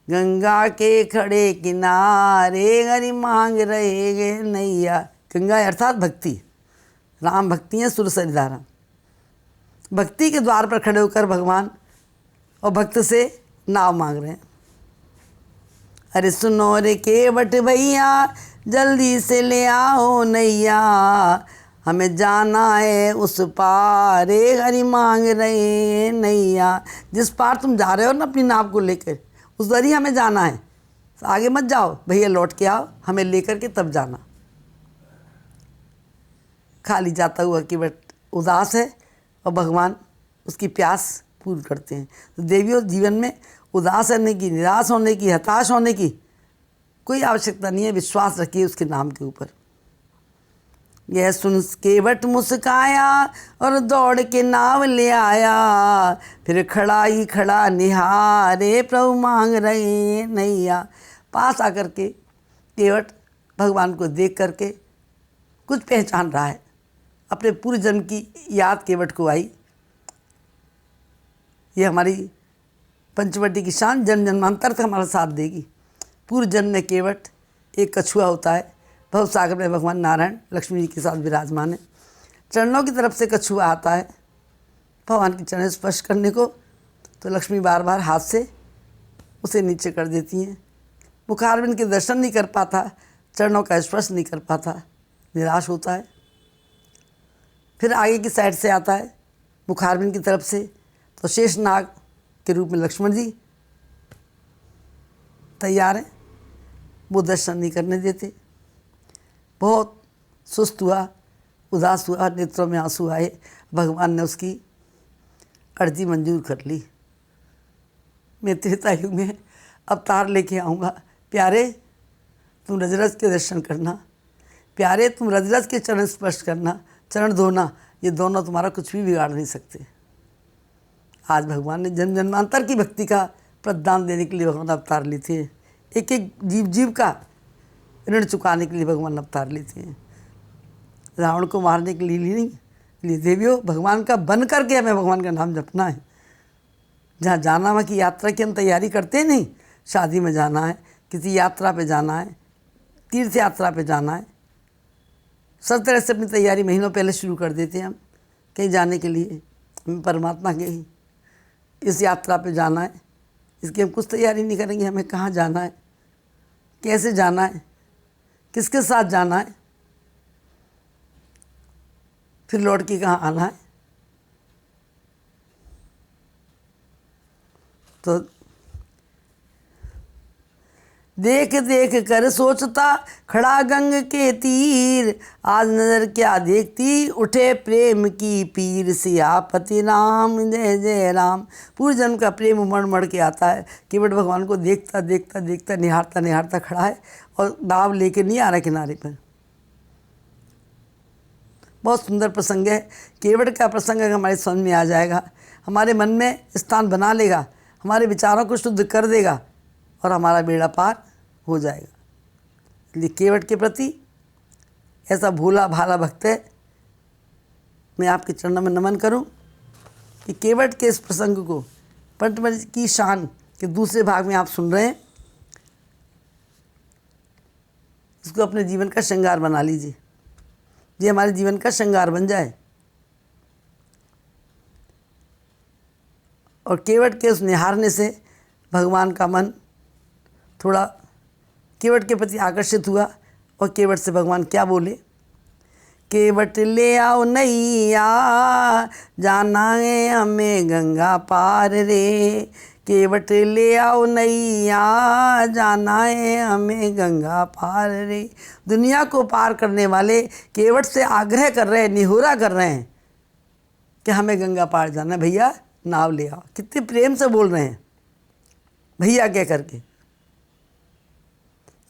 गंगा के खड़े किनारे हरि मांग रहे हैं नैया। गंगा अर्थात भक्ति, राम भक्ति है सुर सरिधारा। भक्ति के द्वार पर खड़े होकर भगवान और भक्त से नाव मांग रहे हैं। अरे सुनो रे केवट भैया, जल्दी से ले आओ नैया, हमें जाना है उस पार, हरि मांग रहे नैया। जिस पार तुम जा रहे हो ना अपनी नाव को लेकर, उस दर ही हमें जाना है, आगे मत जाओ भैया, लौट के आओ, हमें लेकर के तब जाना। खाली जाता हुआ केवट उदास है और भगवान उसकी प्यास पूरी करते हैं। तो देवियों, जीवन में उदास होने की, निराश होने की, हताश होने की कोई आवश्यकता नहीं है। विश्वास रखिए उसके नाम के ऊपर। यह सुन केवट मुस्काया और दौड़ के नाव ले आया, फिर खड़ा ही खड़ा निहारे प्रभु मांग रहे नैया। पास आकर के केवट भगवान को देख करके कुछ पहचान रहा है। अपने पूर्व जन्म की याद केवट को आई। ये हमारी पंचवटी की शान जन्म जन्मांतर तक हमारा साथ देगी। पूर्व जन्म में केवट एक कछुआ होता है, भव सागर में भगवान नारायण लक्ष्मी जी के साथ विराजमान है। चरणों की तरफ से कछुआ आता है भगवान के चरण स्पर्श करने को, तो लक्ष्मी बार बार हाथ से उसे नीचे कर देती हैं। मुखारबिंद के दर्शन नहीं कर पाता, चरणों का स्पर्श नहीं कर पाता, निराश होता है। फिर आगे की साइड से आता है मुखारबिंद की तरफ से, तो शेषनाग के रूप में लक्ष्मण जी तैयार हैं, वो दर्शन नहीं करने देते। बहुत सुस्त हुआ, उदास हुआ, नेत्रों में आंसू आए। भगवान ने उसकी अर्जी मंजूर कर ली। मैं त्रेता युग में अवतार लेके आऊँगा, प्यारे तुम रजरज के दर्शन करना, प्यारे तुम रजरज के चरण स्पर्श करना, चरण धोना, ये दोनों तुम्हारा कुछ भी बिगाड़ नहीं सकते। आज भगवान ने जन्म जन्मांतर की भक्ति का प्रदान देने के लिए भगवान अवतार लेते हैं। एक एक जीव जीव का ऋण चुकाने के लिए भगवान अवतार लेते हैं। रावण को मारने के लिए नहीं, लिए देवियों भगवान का बन करके हमें भगवान का नाम जपना है। जहाँ जाना वहाँ की यात्रा की हम तैयारी करते हैं, नहीं, शादी में जाना है, किसी यात्रा पे जाना है, तीर्थ यात्रा पे जाना है, सब तरह से अपनी तैयारी महीनों पहले शुरू कर देते हैं हम कहीं जाने के लिए। हमें परमात्मा के ही इस यात्रा पे जाना है, इसकी हम कुछ तैयारी नहीं करेंगे। हमें कहाँ जाना है, कैसे जाना है, किसके साथ जाना है, फिर लौट के कहाँ आना है। तो देख देख कर सोचता खड़ा गंग के तीर, आज नजर क्या देखती उठे प्रेम की पीर, सियापति राम जय जय राम। पूर्व जन्म का प्रेम उमड़ मड़ के आता है। केवट भगवान को देखता देखता देखता निहारता निहारता खड़ा है और नाव लेके नहीं आ रहा किनारे पर। बहुत सुंदर प्रसंग है। केवट का प्रसंग अगर हमारे समझ में आ जाएगा, हमारे मन में स्थान बना लेगा, हमारे विचारों को शुद्ध कर देगा और हमारा बेड़ा पार हो जाएगा। इसलिए केवट के प्रति ऐसा भोला भाला भक्त है, मैं आपके चरणों में नमन करूं कि केवट के इस प्रसंग को पंचवटी की शान के दूसरे भाग में आप सुन रहे हैं, इसको अपने जीवन का श्रृंगार बना लीजिए। ये हमारे जीवन का श्रृंगार बन जाए और केवट के उस निहारने से भगवान का मन थोड़ा केवट के प्रति आकर्षित हुआ और केवट से भगवान क्या बोले, केवट ले आओ नैया, जाना है हमें गंगा पार रे, केवट ले आओ नैया, जाना है हमें गंगा पार रे। दुनिया को पार करने वाले केवट से आग्रह कर रहे हैं, निहोरा कर रहे हैं कि हमें गंगा पार जाना है, भैया नाव ले आओ। कितने प्रेम से बोल रहे हैं भैया कह करके।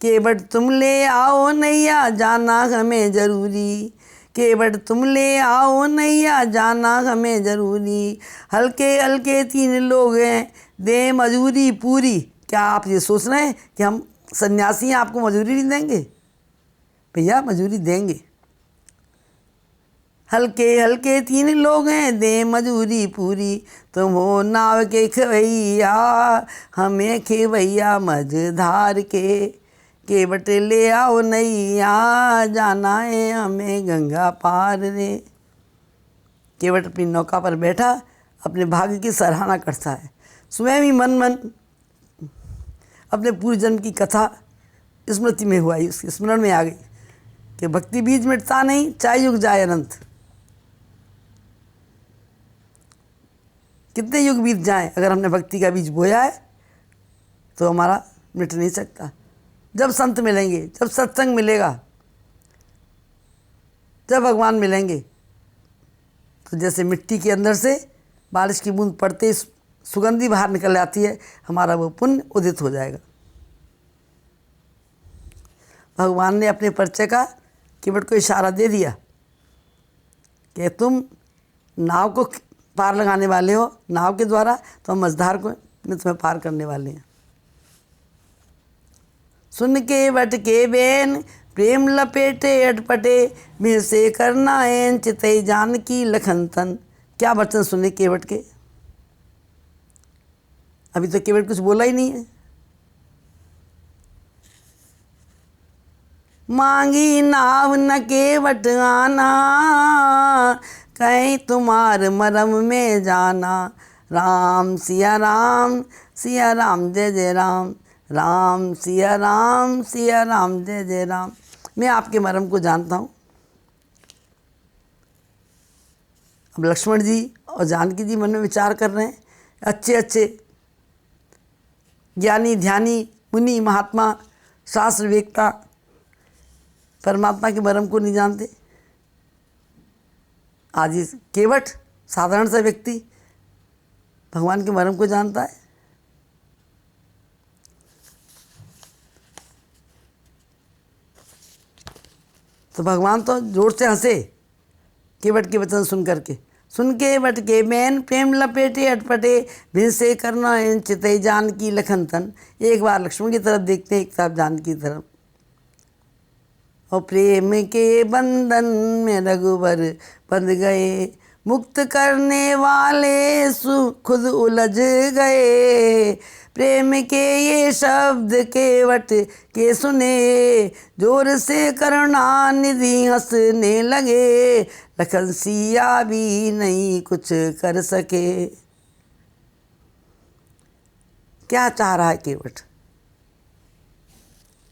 केवट तुम ले आओ नैया, जाना हमें ज़रूरी, केवट तुम ले आओ नैया, जाना हमें ज़रूरी, हल्के हल्के 3 लोग हैं, दे मजूरी पूरी। क्या आप ये सोच रहे हैं कि हम सन्यासी हैं, आपको मजूरी नहीं देंगे? भैया मजूरी देंगे। हल्के हल्के 3 लोग हैं, दे मजूरी पूरी, तुम हो नाव के खवैया, हमें खेवैया मझधार के, केवट ले आओ नैया, जाना है हमें गंगा पार रे। केवट अपनी नौका पर बैठा अपने भाग्य की सराहना करता है, स्वयं ही मन मन अपने पूर्व जन्म की कथा स्मृति में हुआ, उसकी स्मरण में आ गई कि भक्ति बीज मिटता नहीं, चाहे युग जाए अनंत। कितने युग बीत जाएं, अगर हमने भक्ति का बीज बोया है तो हमारा मिट नहीं सकता। जब संत मिलेंगे, जब सत्संग मिलेगा, जब भगवान मिलेंगे, तो जैसे मिट्टी के अंदर से बारिश की बूंद पड़ते ही सुगंधी बाहर निकल आती है, हमारा वो पुण्य उदित हो जाएगा। भगवान ने अपने परिचय का केवट को इशारा दे दिया कि तुम नाव को पार लगाने वाले हो नाव के द्वारा, तो हम मझधार को में तुम्हें पार करने वाले हैं। सुन के वट के बेन प्रेम लपेटे अटपटे, मिल से करना एन चितई जान की लखन तन। क्या वचन सुने केवट के, अभी तो केवट कुछ बोला ही नहीं है। मांगी नाव न केवट आना, कहीं तुम्हार मरम में जाना। राम सिया राम जय जय राम, राम सिया राम जय जय राम। मैं आपके मरम को जानता हूँ। अब लक्ष्मण जी और जानकी जी मन में विचार कर रहे हैं, अच्छे अच्छे ज्ञानी ध्यानी मुनि महात्मा शास्त्र विवेकता परमात्मा के मरम को नहीं जानते। आज इस केवट साधारण सा व्यक्ति भगवान के मरम को जानता है। तो भगवान तो जोर से हंसे केवट के वचन सुन करके। सुन के वट के मैन प्रेम लपेटे अटपटे, भिनसे करना इन चितई जान की लखन तन। एक बार लक्ष्मण की तरफ देखते हैं, एक तरफ जानकी की तरफ। और प्रेम के बंधन में रघुवर बंध गए, मुक्त करने वाले खुद उलझ गए। प्रेम के ये शब्द केवट के सुने, जोर से करुणा निधि हंसने लगे। लखन सिया भी नहीं कुछ कर सके। क्या चाह रहा है केवट?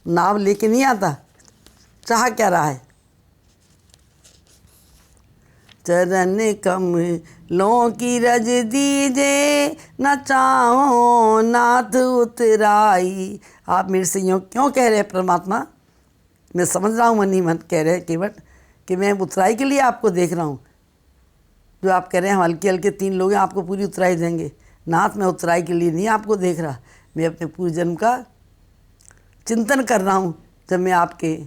नाव लेके नहीं आता, चाह क्या रहा है? चरण कमलों की रज दीजे, न चाहो नाथ उतराई। आप मेरे से यूँ क्यों कह रहे हैं परमात्मा? मैं समझ रहा हूँ, मन ही मन कह रहे हैं केवट कि मैं उतराई के लिए आपको देख रहा हूँ। जो आप कह रहे हैं हम हल्के हल्के 3 लोग हैं, आपको पूरी उतराई देंगे। नाथ, मैं उतराई के लिए नहीं आपको देख रहा, मैं अपने पूर्व जन्म का चिंतन कर रहा हूँ। जब मैं आपके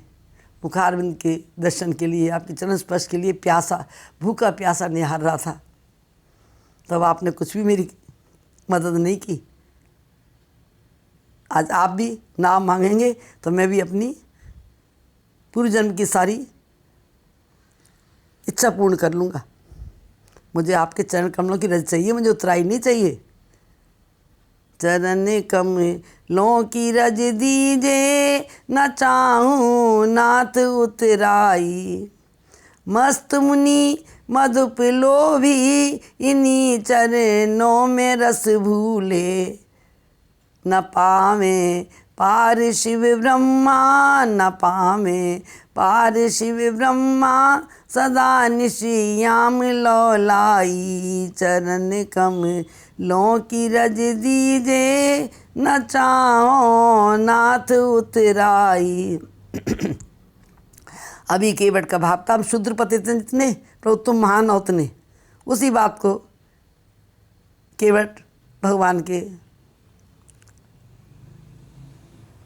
मुखारविंद के दर्शन के लिए, आपके चरण स्पर्श के लिए प्यासा, भूखा प्यासा निहार रहा था, तब आपने कुछ भी मेरी मदद नहीं की। आज आप भी नाम मांगेंगे तो मैं भी अपनी पूर्व जन्म की सारी इच्छा पूर्ण कर लूँगा। मुझे आपके चरण कमलों की रज चाहिए, मुझे उतराई नहीं चाहिए। चरण कमलों की रज दीजे, न चाहूँ नाथ उतराई। मस्त मुनि मधुप लोभी, इन्हीं चरणों में रस भूले। न पावे पार शिव ब्रह्मा, न पावे पार शिव ब्रह्मा, सदा निशियाम लौलाई। चरण कमलों की रज दीजे, न चाहो नाथ उतराई। अभी केवट का भाव था, हम शूद्र पति जितने प्रभु तुम महान हो उतने। उसी बात को केवट भगवान के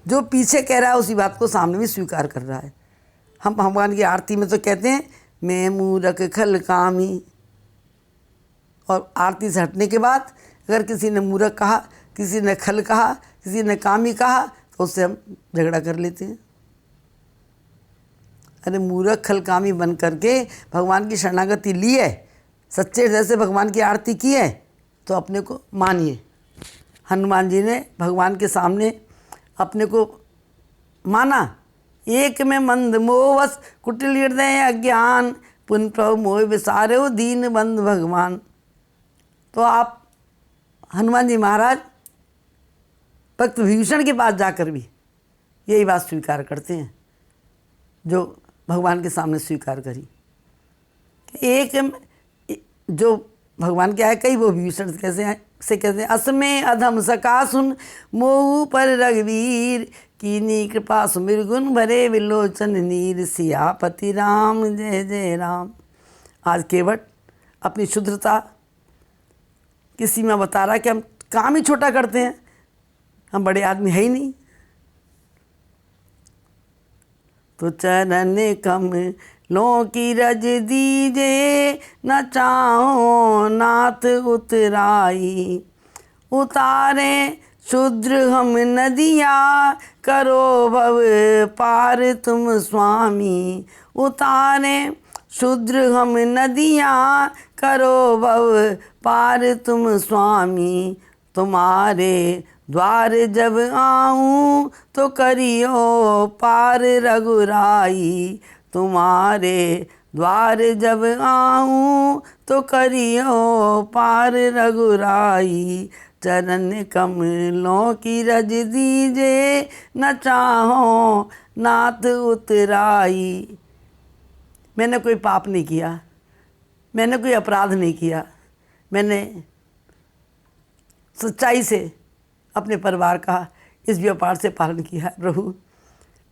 जो पीछे कह रहा है उसी बात को सामने भी स्वीकार कर रहा है। हम भगवान की आरती में तो कहते हैं मैं मूरख खल कामी, और आरती से हटने के बाद अगर किसी ने मूरख कहा, किसी ने खल कहा, किसी ने कामी कहा, तो उससे हम झगड़ा कर लेते हैं। अरे मूरख खल कामी बन करके भगवान की शरणागति ली है, सच्चे हृदय से भगवान की आरती की है, तो अपने को मानिए। हनुमान जी ने भगवान के सामने अपने को माना। एक में मंद मोहवश कुटिल हृदय अज्ञान, पुन प्रभु मोह विसारे दीन बंद भगवान। तो आप हनुमान जी महाराज भक्त विभीषण के पास जाकर भी यही बात स्वीकार करते हैं जो भगवान के सामने स्वीकार करी। एक जो भगवान क्या है, कई वो विभीषण कैसे हैं से कहते हैं, असमय अधम सका सुन मोहू पर रघुवीर, कीनी कृपा सुमिर गुण भरे विलोचन नीर, सियापति राम जय जय राम। आज केवट अपनी शुद्धता की सीमा बता रहा है कि हम काम ही छोटा करते हैं, हम बड़े आदमी है ही नहीं। तो चरण कमलों की रज दीजे, न चाहो नाथ उतराई, उतारे शुद्र हम नदिया, करो भव पार तुम स्वामी, उतारे शुद्र हम नदिया, करो भव पार तुम स्वामी, तुम्हारे द्वार जब आऊँ तो करियो पार रघुराई, तुम्हारे द्वार जब आऊँ तो करियो पार रघुराई, चरण कमलों की रज दीजे, न चाहो नाथ उतराई। मैंने कोई पाप नहीं किया, मैंने कोई अपराध नहीं किया, मैंने सच्चाई से अपने परिवार का इस व्यापार से पालन किया है। प्रभु,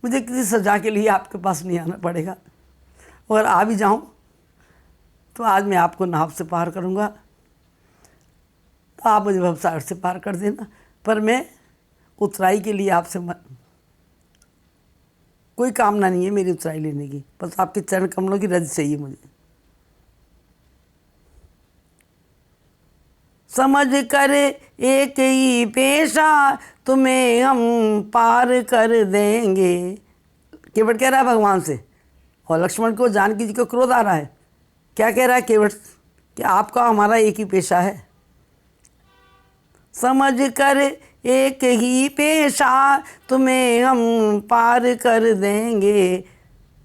मुझे किसी सजा के लिए आपके पास नहीं आना पड़ेगा, और आ भी जाऊं तो आज मैं आपको नाव से पार करूंगा, तो आप मुझे भवसागर से पार कर देना, पर मैं उतराई के लिए आपसे कोई कामना नहीं है मेरी उतराई लेने की, बस आपके चरण कमलों की रज चाहिए मुझे। समझ कर एक ही पेशा, तुम्हें हम पार कर देंगे। केवट कह रहा है भगवान से, और लक्ष्मण को, जानकी जी को क्रोध आ रहा है। क्या कह रहा है केवट कि आपका हमारा एक ही पेशा है। समझ कर एक ही पेशा, तुम्हें हम पार कर देंगे,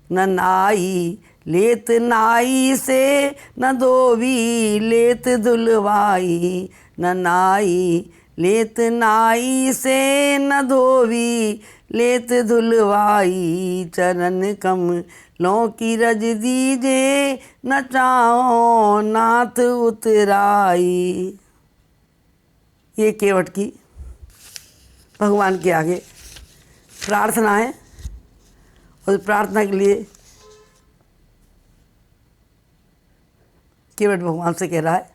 न नाई लेत नाई से, न धोबी लेत धुलवाई, न नाई लेत नाई से, न धोबी लेत धुलवाई, चरण कमलों की रज दीजे, न चाहो नाथ उतराई। ये केवट की भगवान के आगे प्रार्थना है, और प्रार्थना के लिए केवट भगवान से कह रहा है,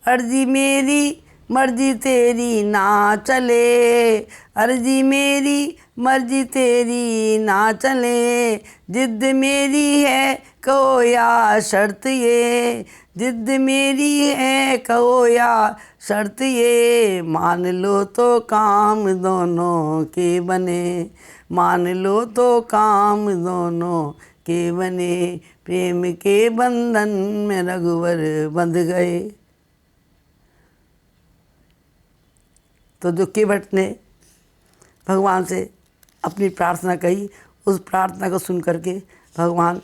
अर्जी मेरी मर्जी तेरी ना चले, अर्जी मेरी मर्जी तेरी ना चले, जिद मेरी है कहो या शर्त ये, जिद मेरी है कहो या शर्त ये, मान लो तो काम दोनों के बने, मान लो तो काम दोनों के बने, प्रेम के बंधन में रघुवर बंध गए। तो जो केवट ने भगवान से अपनी प्रार्थना कही, उस प्रार्थना को सुन करके भगवान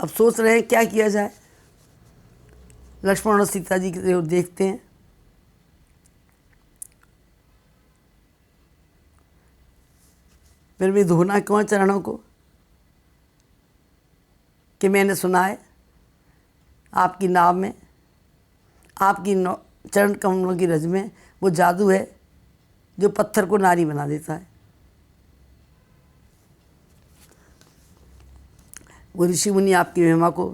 अब सोच रहे हैं क्या किया जाए। लक्ष्मण और सीता जी की ओर देखते हैं। फिर भी धोना क्यों चरणों को, कि मैंने सुना है आपकी नाव में, आपकी चरण कमलों की रज में वो जादू है जो पत्थर को नारी बना देता है। वो ऋषि मुनि आपकी महिमा को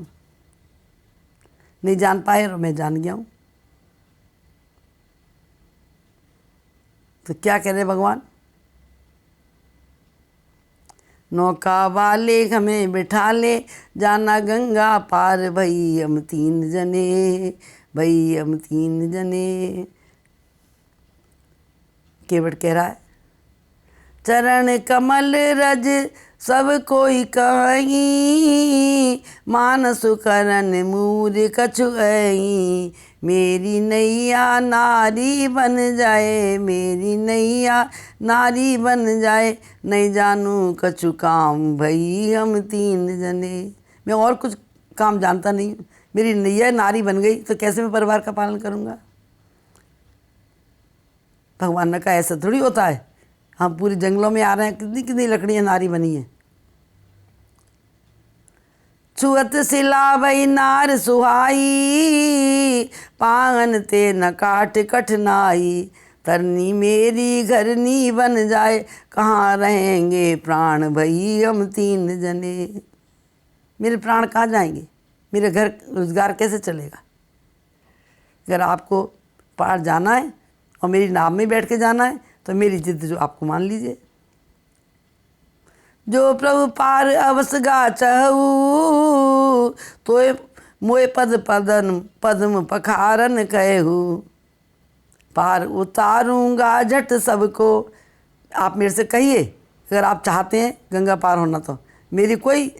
नहीं जान पाए और मैं जान गया हूँ। तो क्या कह रहे भगवान, नौका वाले हमें बिठा ले, जाना गंगा पार, भई हम 3 जने, भई हम 3 जने। केवट कह रहा है, चरण कमल रज सब कोई कहीं, मानस करन मूर कछु ऐ। मेरी नैया नारी बन जाए, मेरी नैया नारी बन जाए। नहीं जानू कछु काम भई हम तीन जने। मैं और कुछ काम जानता नहीं, मेरी नैया नारी बन गई तो कैसे मैं परिवार का पालन करूँगा। भगवान ने कहा ऐसा थोड़ी होता है, हम पूरे जंगलों में आ रहे हैं, कितनी कितनी लकड़ियाँ नारी बनी हैं। छुअत सिलावई नार सुहाई, पांगन ते न काट कठनाई। तरनी मेरी घरनी बन जाए, कहाँ रहेंगे प्राण भई हम तीन जने। मेरे प्राण कहाँ जाएंगे, मेरे घर रोजगार कैसे चलेगा। अगर आपको पार जाना है और मेरी नाव में बैठ के जाना है तो मेरी जिद जो आपको मान लीजिए। जो प्रभु पार अवसगा चहु, तोय मोय पद पदन पद्म पखारन कहू। पार उतारूंगा झट सबको। आप मेरे से कहिए, अगर आप चाहते हैं गंगा पार होना तो मेरी कोई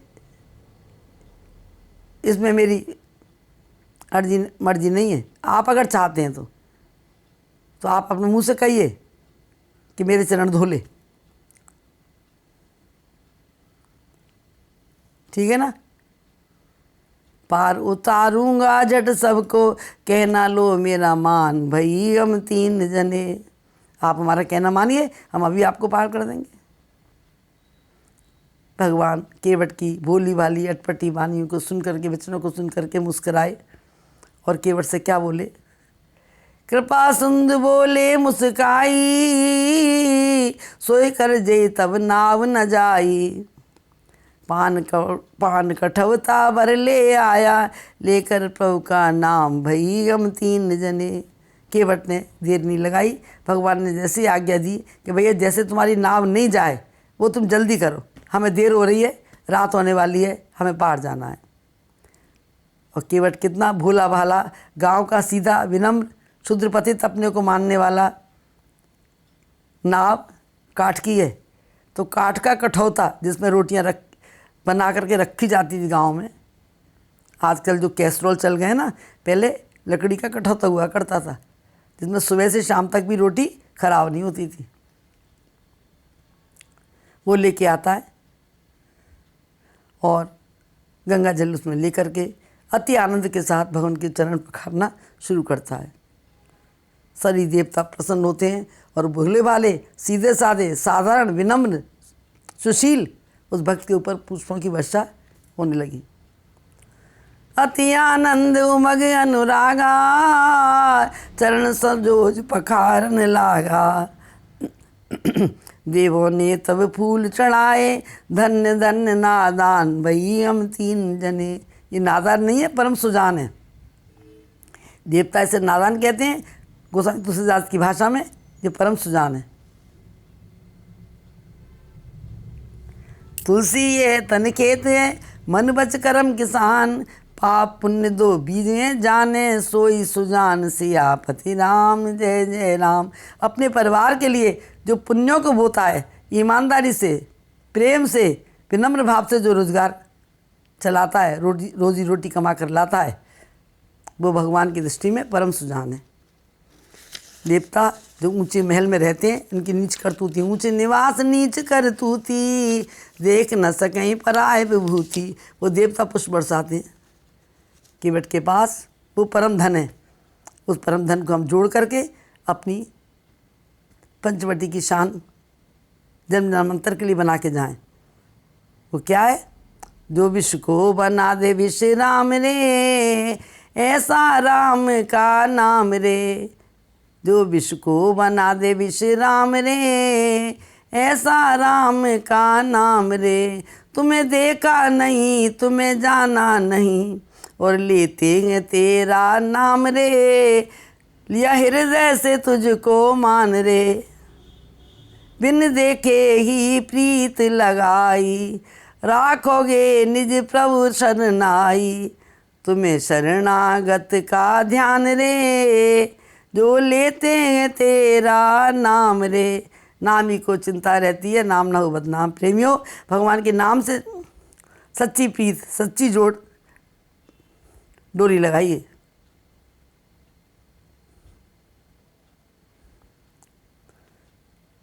इसमें मेरी मर्जी नहीं है। आप अगर चाहते हैं तो आप अपने मुंह से कहिए कि मेरे चरण धो ले, ठीक है ना। पार उतारूंगा झट सबको, कहना लो मेरा मान भई हम तीन जने। आप हमारा कहना मानिए, हम अभी आपको पार कर देंगे। भगवान केवट की भोली भाली अटपटी वानियों को सुन करके, वचनों को सुन करके मुस्कुराए और केवट से क्या बोले। कृपा सुंद बोले मुस्काई, सोई कर जे तब नाव न जाई। पान कठवता भर ले आया, लेकर प्रभु का नाम भई हम तीन जने। केवट ने देर नहीं लगाई, भगवान ने जैसे आज्ञा दी कि भैया जैसे तुम्हारी नाव नहीं जाए वो तुम जल्दी करो, हमें देर हो रही है, रात होने वाली है, हमें पार जाना है। और केवट कितना भोला भाला, गांव का सीधा विनम्र क्षुद्र पतित अपने को मानने वाला। नाव काठ की है तो काठ का कठौता जिसमें रोटियां बना करके रखी जाती थी गांव में। आजकल जो कैसरोल चल गए ना, पहले लकड़ी का कठौता हुआ करता था जिसमें सुबह से शाम तक भी रोटी खराब नहीं होती थी। वो लेके आता है और गंगा जल उसमें लेकर के अति आनंद के साथ भगवान के चरण पखारना शुरू करता है। सारी देवता प्रसन्न होते हैं और भोले भाले सीधे साधे साधारण विनम्र सुशील उस भक्त के ऊपर पुष्पों की वर्षा होने लगी। अति आनंद उमग अनुरागा, चरण सजोज पखारन लागा। देवों ने तब फूल चढ़ाए, धन्य धन्य नादान भई हम तीन जने। ये नादान नहीं है, परम सुजान है। देवता इसे नादान कहते हैं, गोसाई तुलसीदास की भाषा में ये परम सुजान है। तुलसी ये तन खेत है, मन बच करम किसान। पाप पुण्य दो बीज हैं, जाने सोई सुजान सियापति राम जय जय राम। अपने परिवार के लिए जो पुण्यों को बोता है, ईमानदारी से, प्रेम से, विनम्र भाव से जो रोजगार चलाता है, रोजी रोटी कमा कर लाता है, वो भगवान की दृष्टि में परम सुजान है। देवता जो ऊंचे महल में रहते हैं, इनकी नीच करतूती, ऊंचे निवास नीच करतूती, देख न सकें पराय विभूति। वो देवता पुष्प बरसाते हैं केवट के पास, वो परम धन है। उस परम धन को हम जोड़ करके अपनी पंचवटी की शान जन्म जन्मांतर के लिए बना के जाएं। वो क्या है? जो विश्व को बना दे विश्व राम रे, ऐसा राम का नाम रे। जो विश्व को बना दे विश्व राम रे, ऐसा राम का नाम रे। तुम्हें देखा नहीं, तुम्हें जाना नहीं, और लेते हैं तेरा नाम रे। लिया हृदय से तुझको मान रे, बिन देखे ही प्रीत लगाई। राखोगे निज प्रभु शरणाई, तुम्हें शरणागत का ध्यान रे। जो लेते हैं तेरा नाम रे, नाम ही को चिंता रहती है, नाम ना हो बदनाम। प्रेमियों, भगवान के नाम से सच्ची प्रीत, सच्ची जोड़, डोरी लगाइए।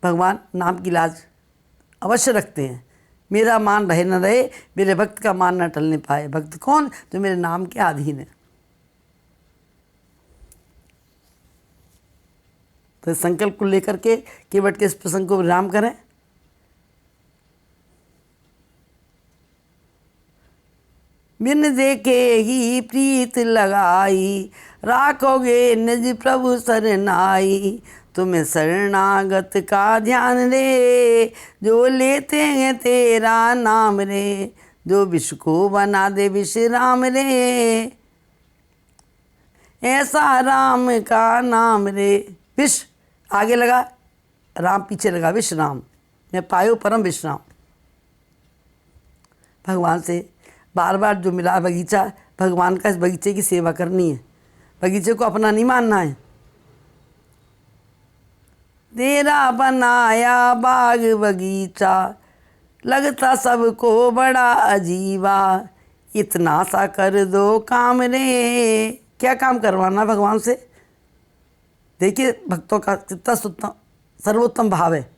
भगवान नाम की लाज अवश्य रखते हैं। मेरा मान रहे न रहे, मेरे भक्त का मान न टलने पाए। भक्त कौन? जो मेरे नाम के अधीन है। तो इस संकल्प को लेकर के केवट के इस प्रसंग को विराम करें। बिन देखे ही प्रीत लगाई, राखोगे निज प्रभु सरनाई। तुम्हें शरणागत का ध्यान रे, जो लेते हैं तेरा नाम रे। जो विष को बना दे विश्राम रे, ऐसा राम का नाम रे। विष आगे लगा, राम पीछे लगा, विश्राम मैं पायो परम विश्राम। भगवान से बार बार जो मिला बगीचा, भगवान का इस बगीचे की सेवा करनी है। बगीचे को अपना नहीं मानना है। तेरा बनाया बाग बगीचा, लगता सबको बड़ा अजीबा। इतना सा कर दो काम रे। क्या काम करवाना भगवान से? देखिए, भक्तों का कितना सर्वोत्तम भाव है।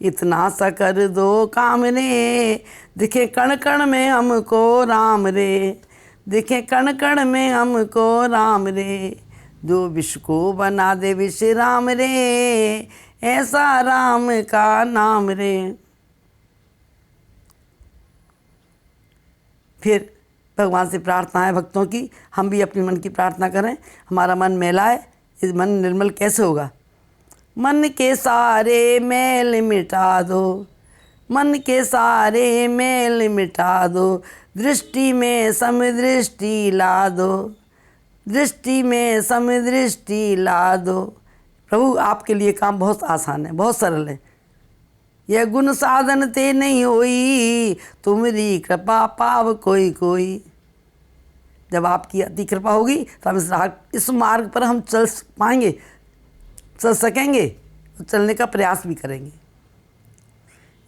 इतना सा कर दो काम रे, दिखे कण कण में हमको राम रे। दिखे कण कण में हमको राम रे। जो विष को बना दे विश्राम रे, ऐसा राम का नाम रे। फिर भगवान से प्रार्थना है भक्तों की, हम भी अपने मन की प्रार्थना करें। हमारा मन मैला है, इस मन निर्मल कैसे होगा? मन के सारे मैल मिटा दो, मन के सारे मैल मिटा दो। दृष्टि में समदृष्टि ला दो, दृष्टि में समदृष्टि ला दो। प्रभु, आपके लिए काम बहुत आसान है, बहुत सरल है। यह गुण साधन ते नहीं होई, तुम्हारी कृपा पाव कोई कोई। जब आपकी अति कृपा होगी तो हम इस मार्ग पर हम चल पाएंगे, चल सकेंगे, चलने का प्रयास भी करेंगे।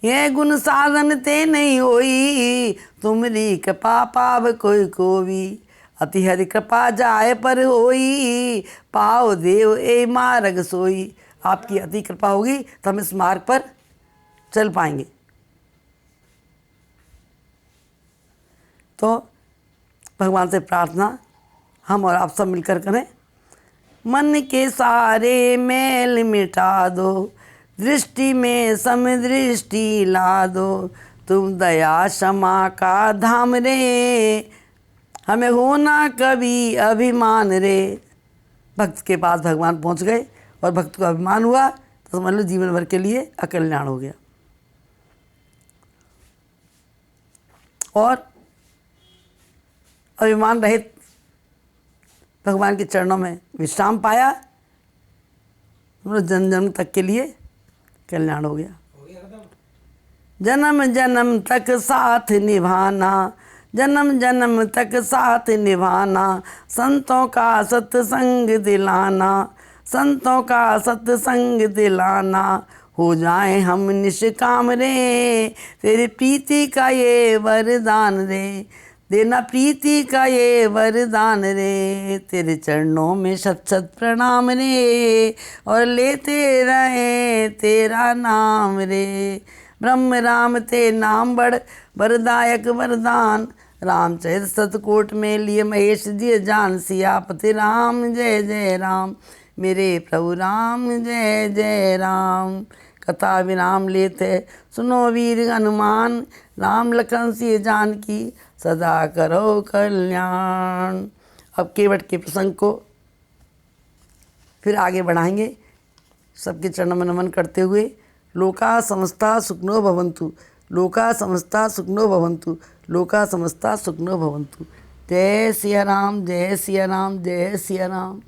यह गुण साधन ते नहीं होई, तुम्हारी कृपा पाव कोई कोई। अति हरि कृपा जाए पर होई, पाओ देव ए मार्ग सोई। आपकी अति कृपा होगी तो हम इस मार्ग पर चल पाएंगे। तो भगवान से प्रार्थना हम और आप सब मिलकर करें। मन के सारे मैल मिटा दो, दृष्टि में समदृष्टि ला दो। तुम दया क्षमा का धाम रे, हमें होना कभी अभिमान रे। भक्त के पास भगवान पहुंच गए और भक्त को अभिमान हुआ तो समझ लो जीवन भर के लिए अकल्याण हो गया। और अभिमान रहित भगवान के चरणों में विश्राम पाया, जन्म जन्म तक के लिए कल्याण हो गया। जन्म जन्म तक साथ निभाना, जन्म जन्म तक साथ निभाना। संतों का सत्संग दिलाना, संतों का सत्संग दिलाना। हो जाए हम निष्काम रे, तेरी प्रीति का ये वरदान रे। देना प्रीति का ये वरदान रे, तेरे चरणों में शत शत प्रणाम रे। और लेते रहे तेरा नाम रे। ब्रह्म राम ते नाम बड़ वरदायक वरदान। रामचरित सतकोट में लिए महेश जी जान। सियापति राम जय जय राम, मेरे प्रभु राम जय जय राम। कथा विराम लेते सुनो वीर हनुमान, राम लखन सिय जानकी सदा करो कल्याण। अब केवट के प्रसंग को फिर आगे बढ़ाएंगे, सबके चरणों में नमन करते हुए। लोका समस्ता सुखिनो भवन्तु, लोका समस्ता सुखिनो भवन्तु, लोका समस्ता सुखिनो भवन्तु। जय सिया राम, जय सिया राम, जय सिया राम।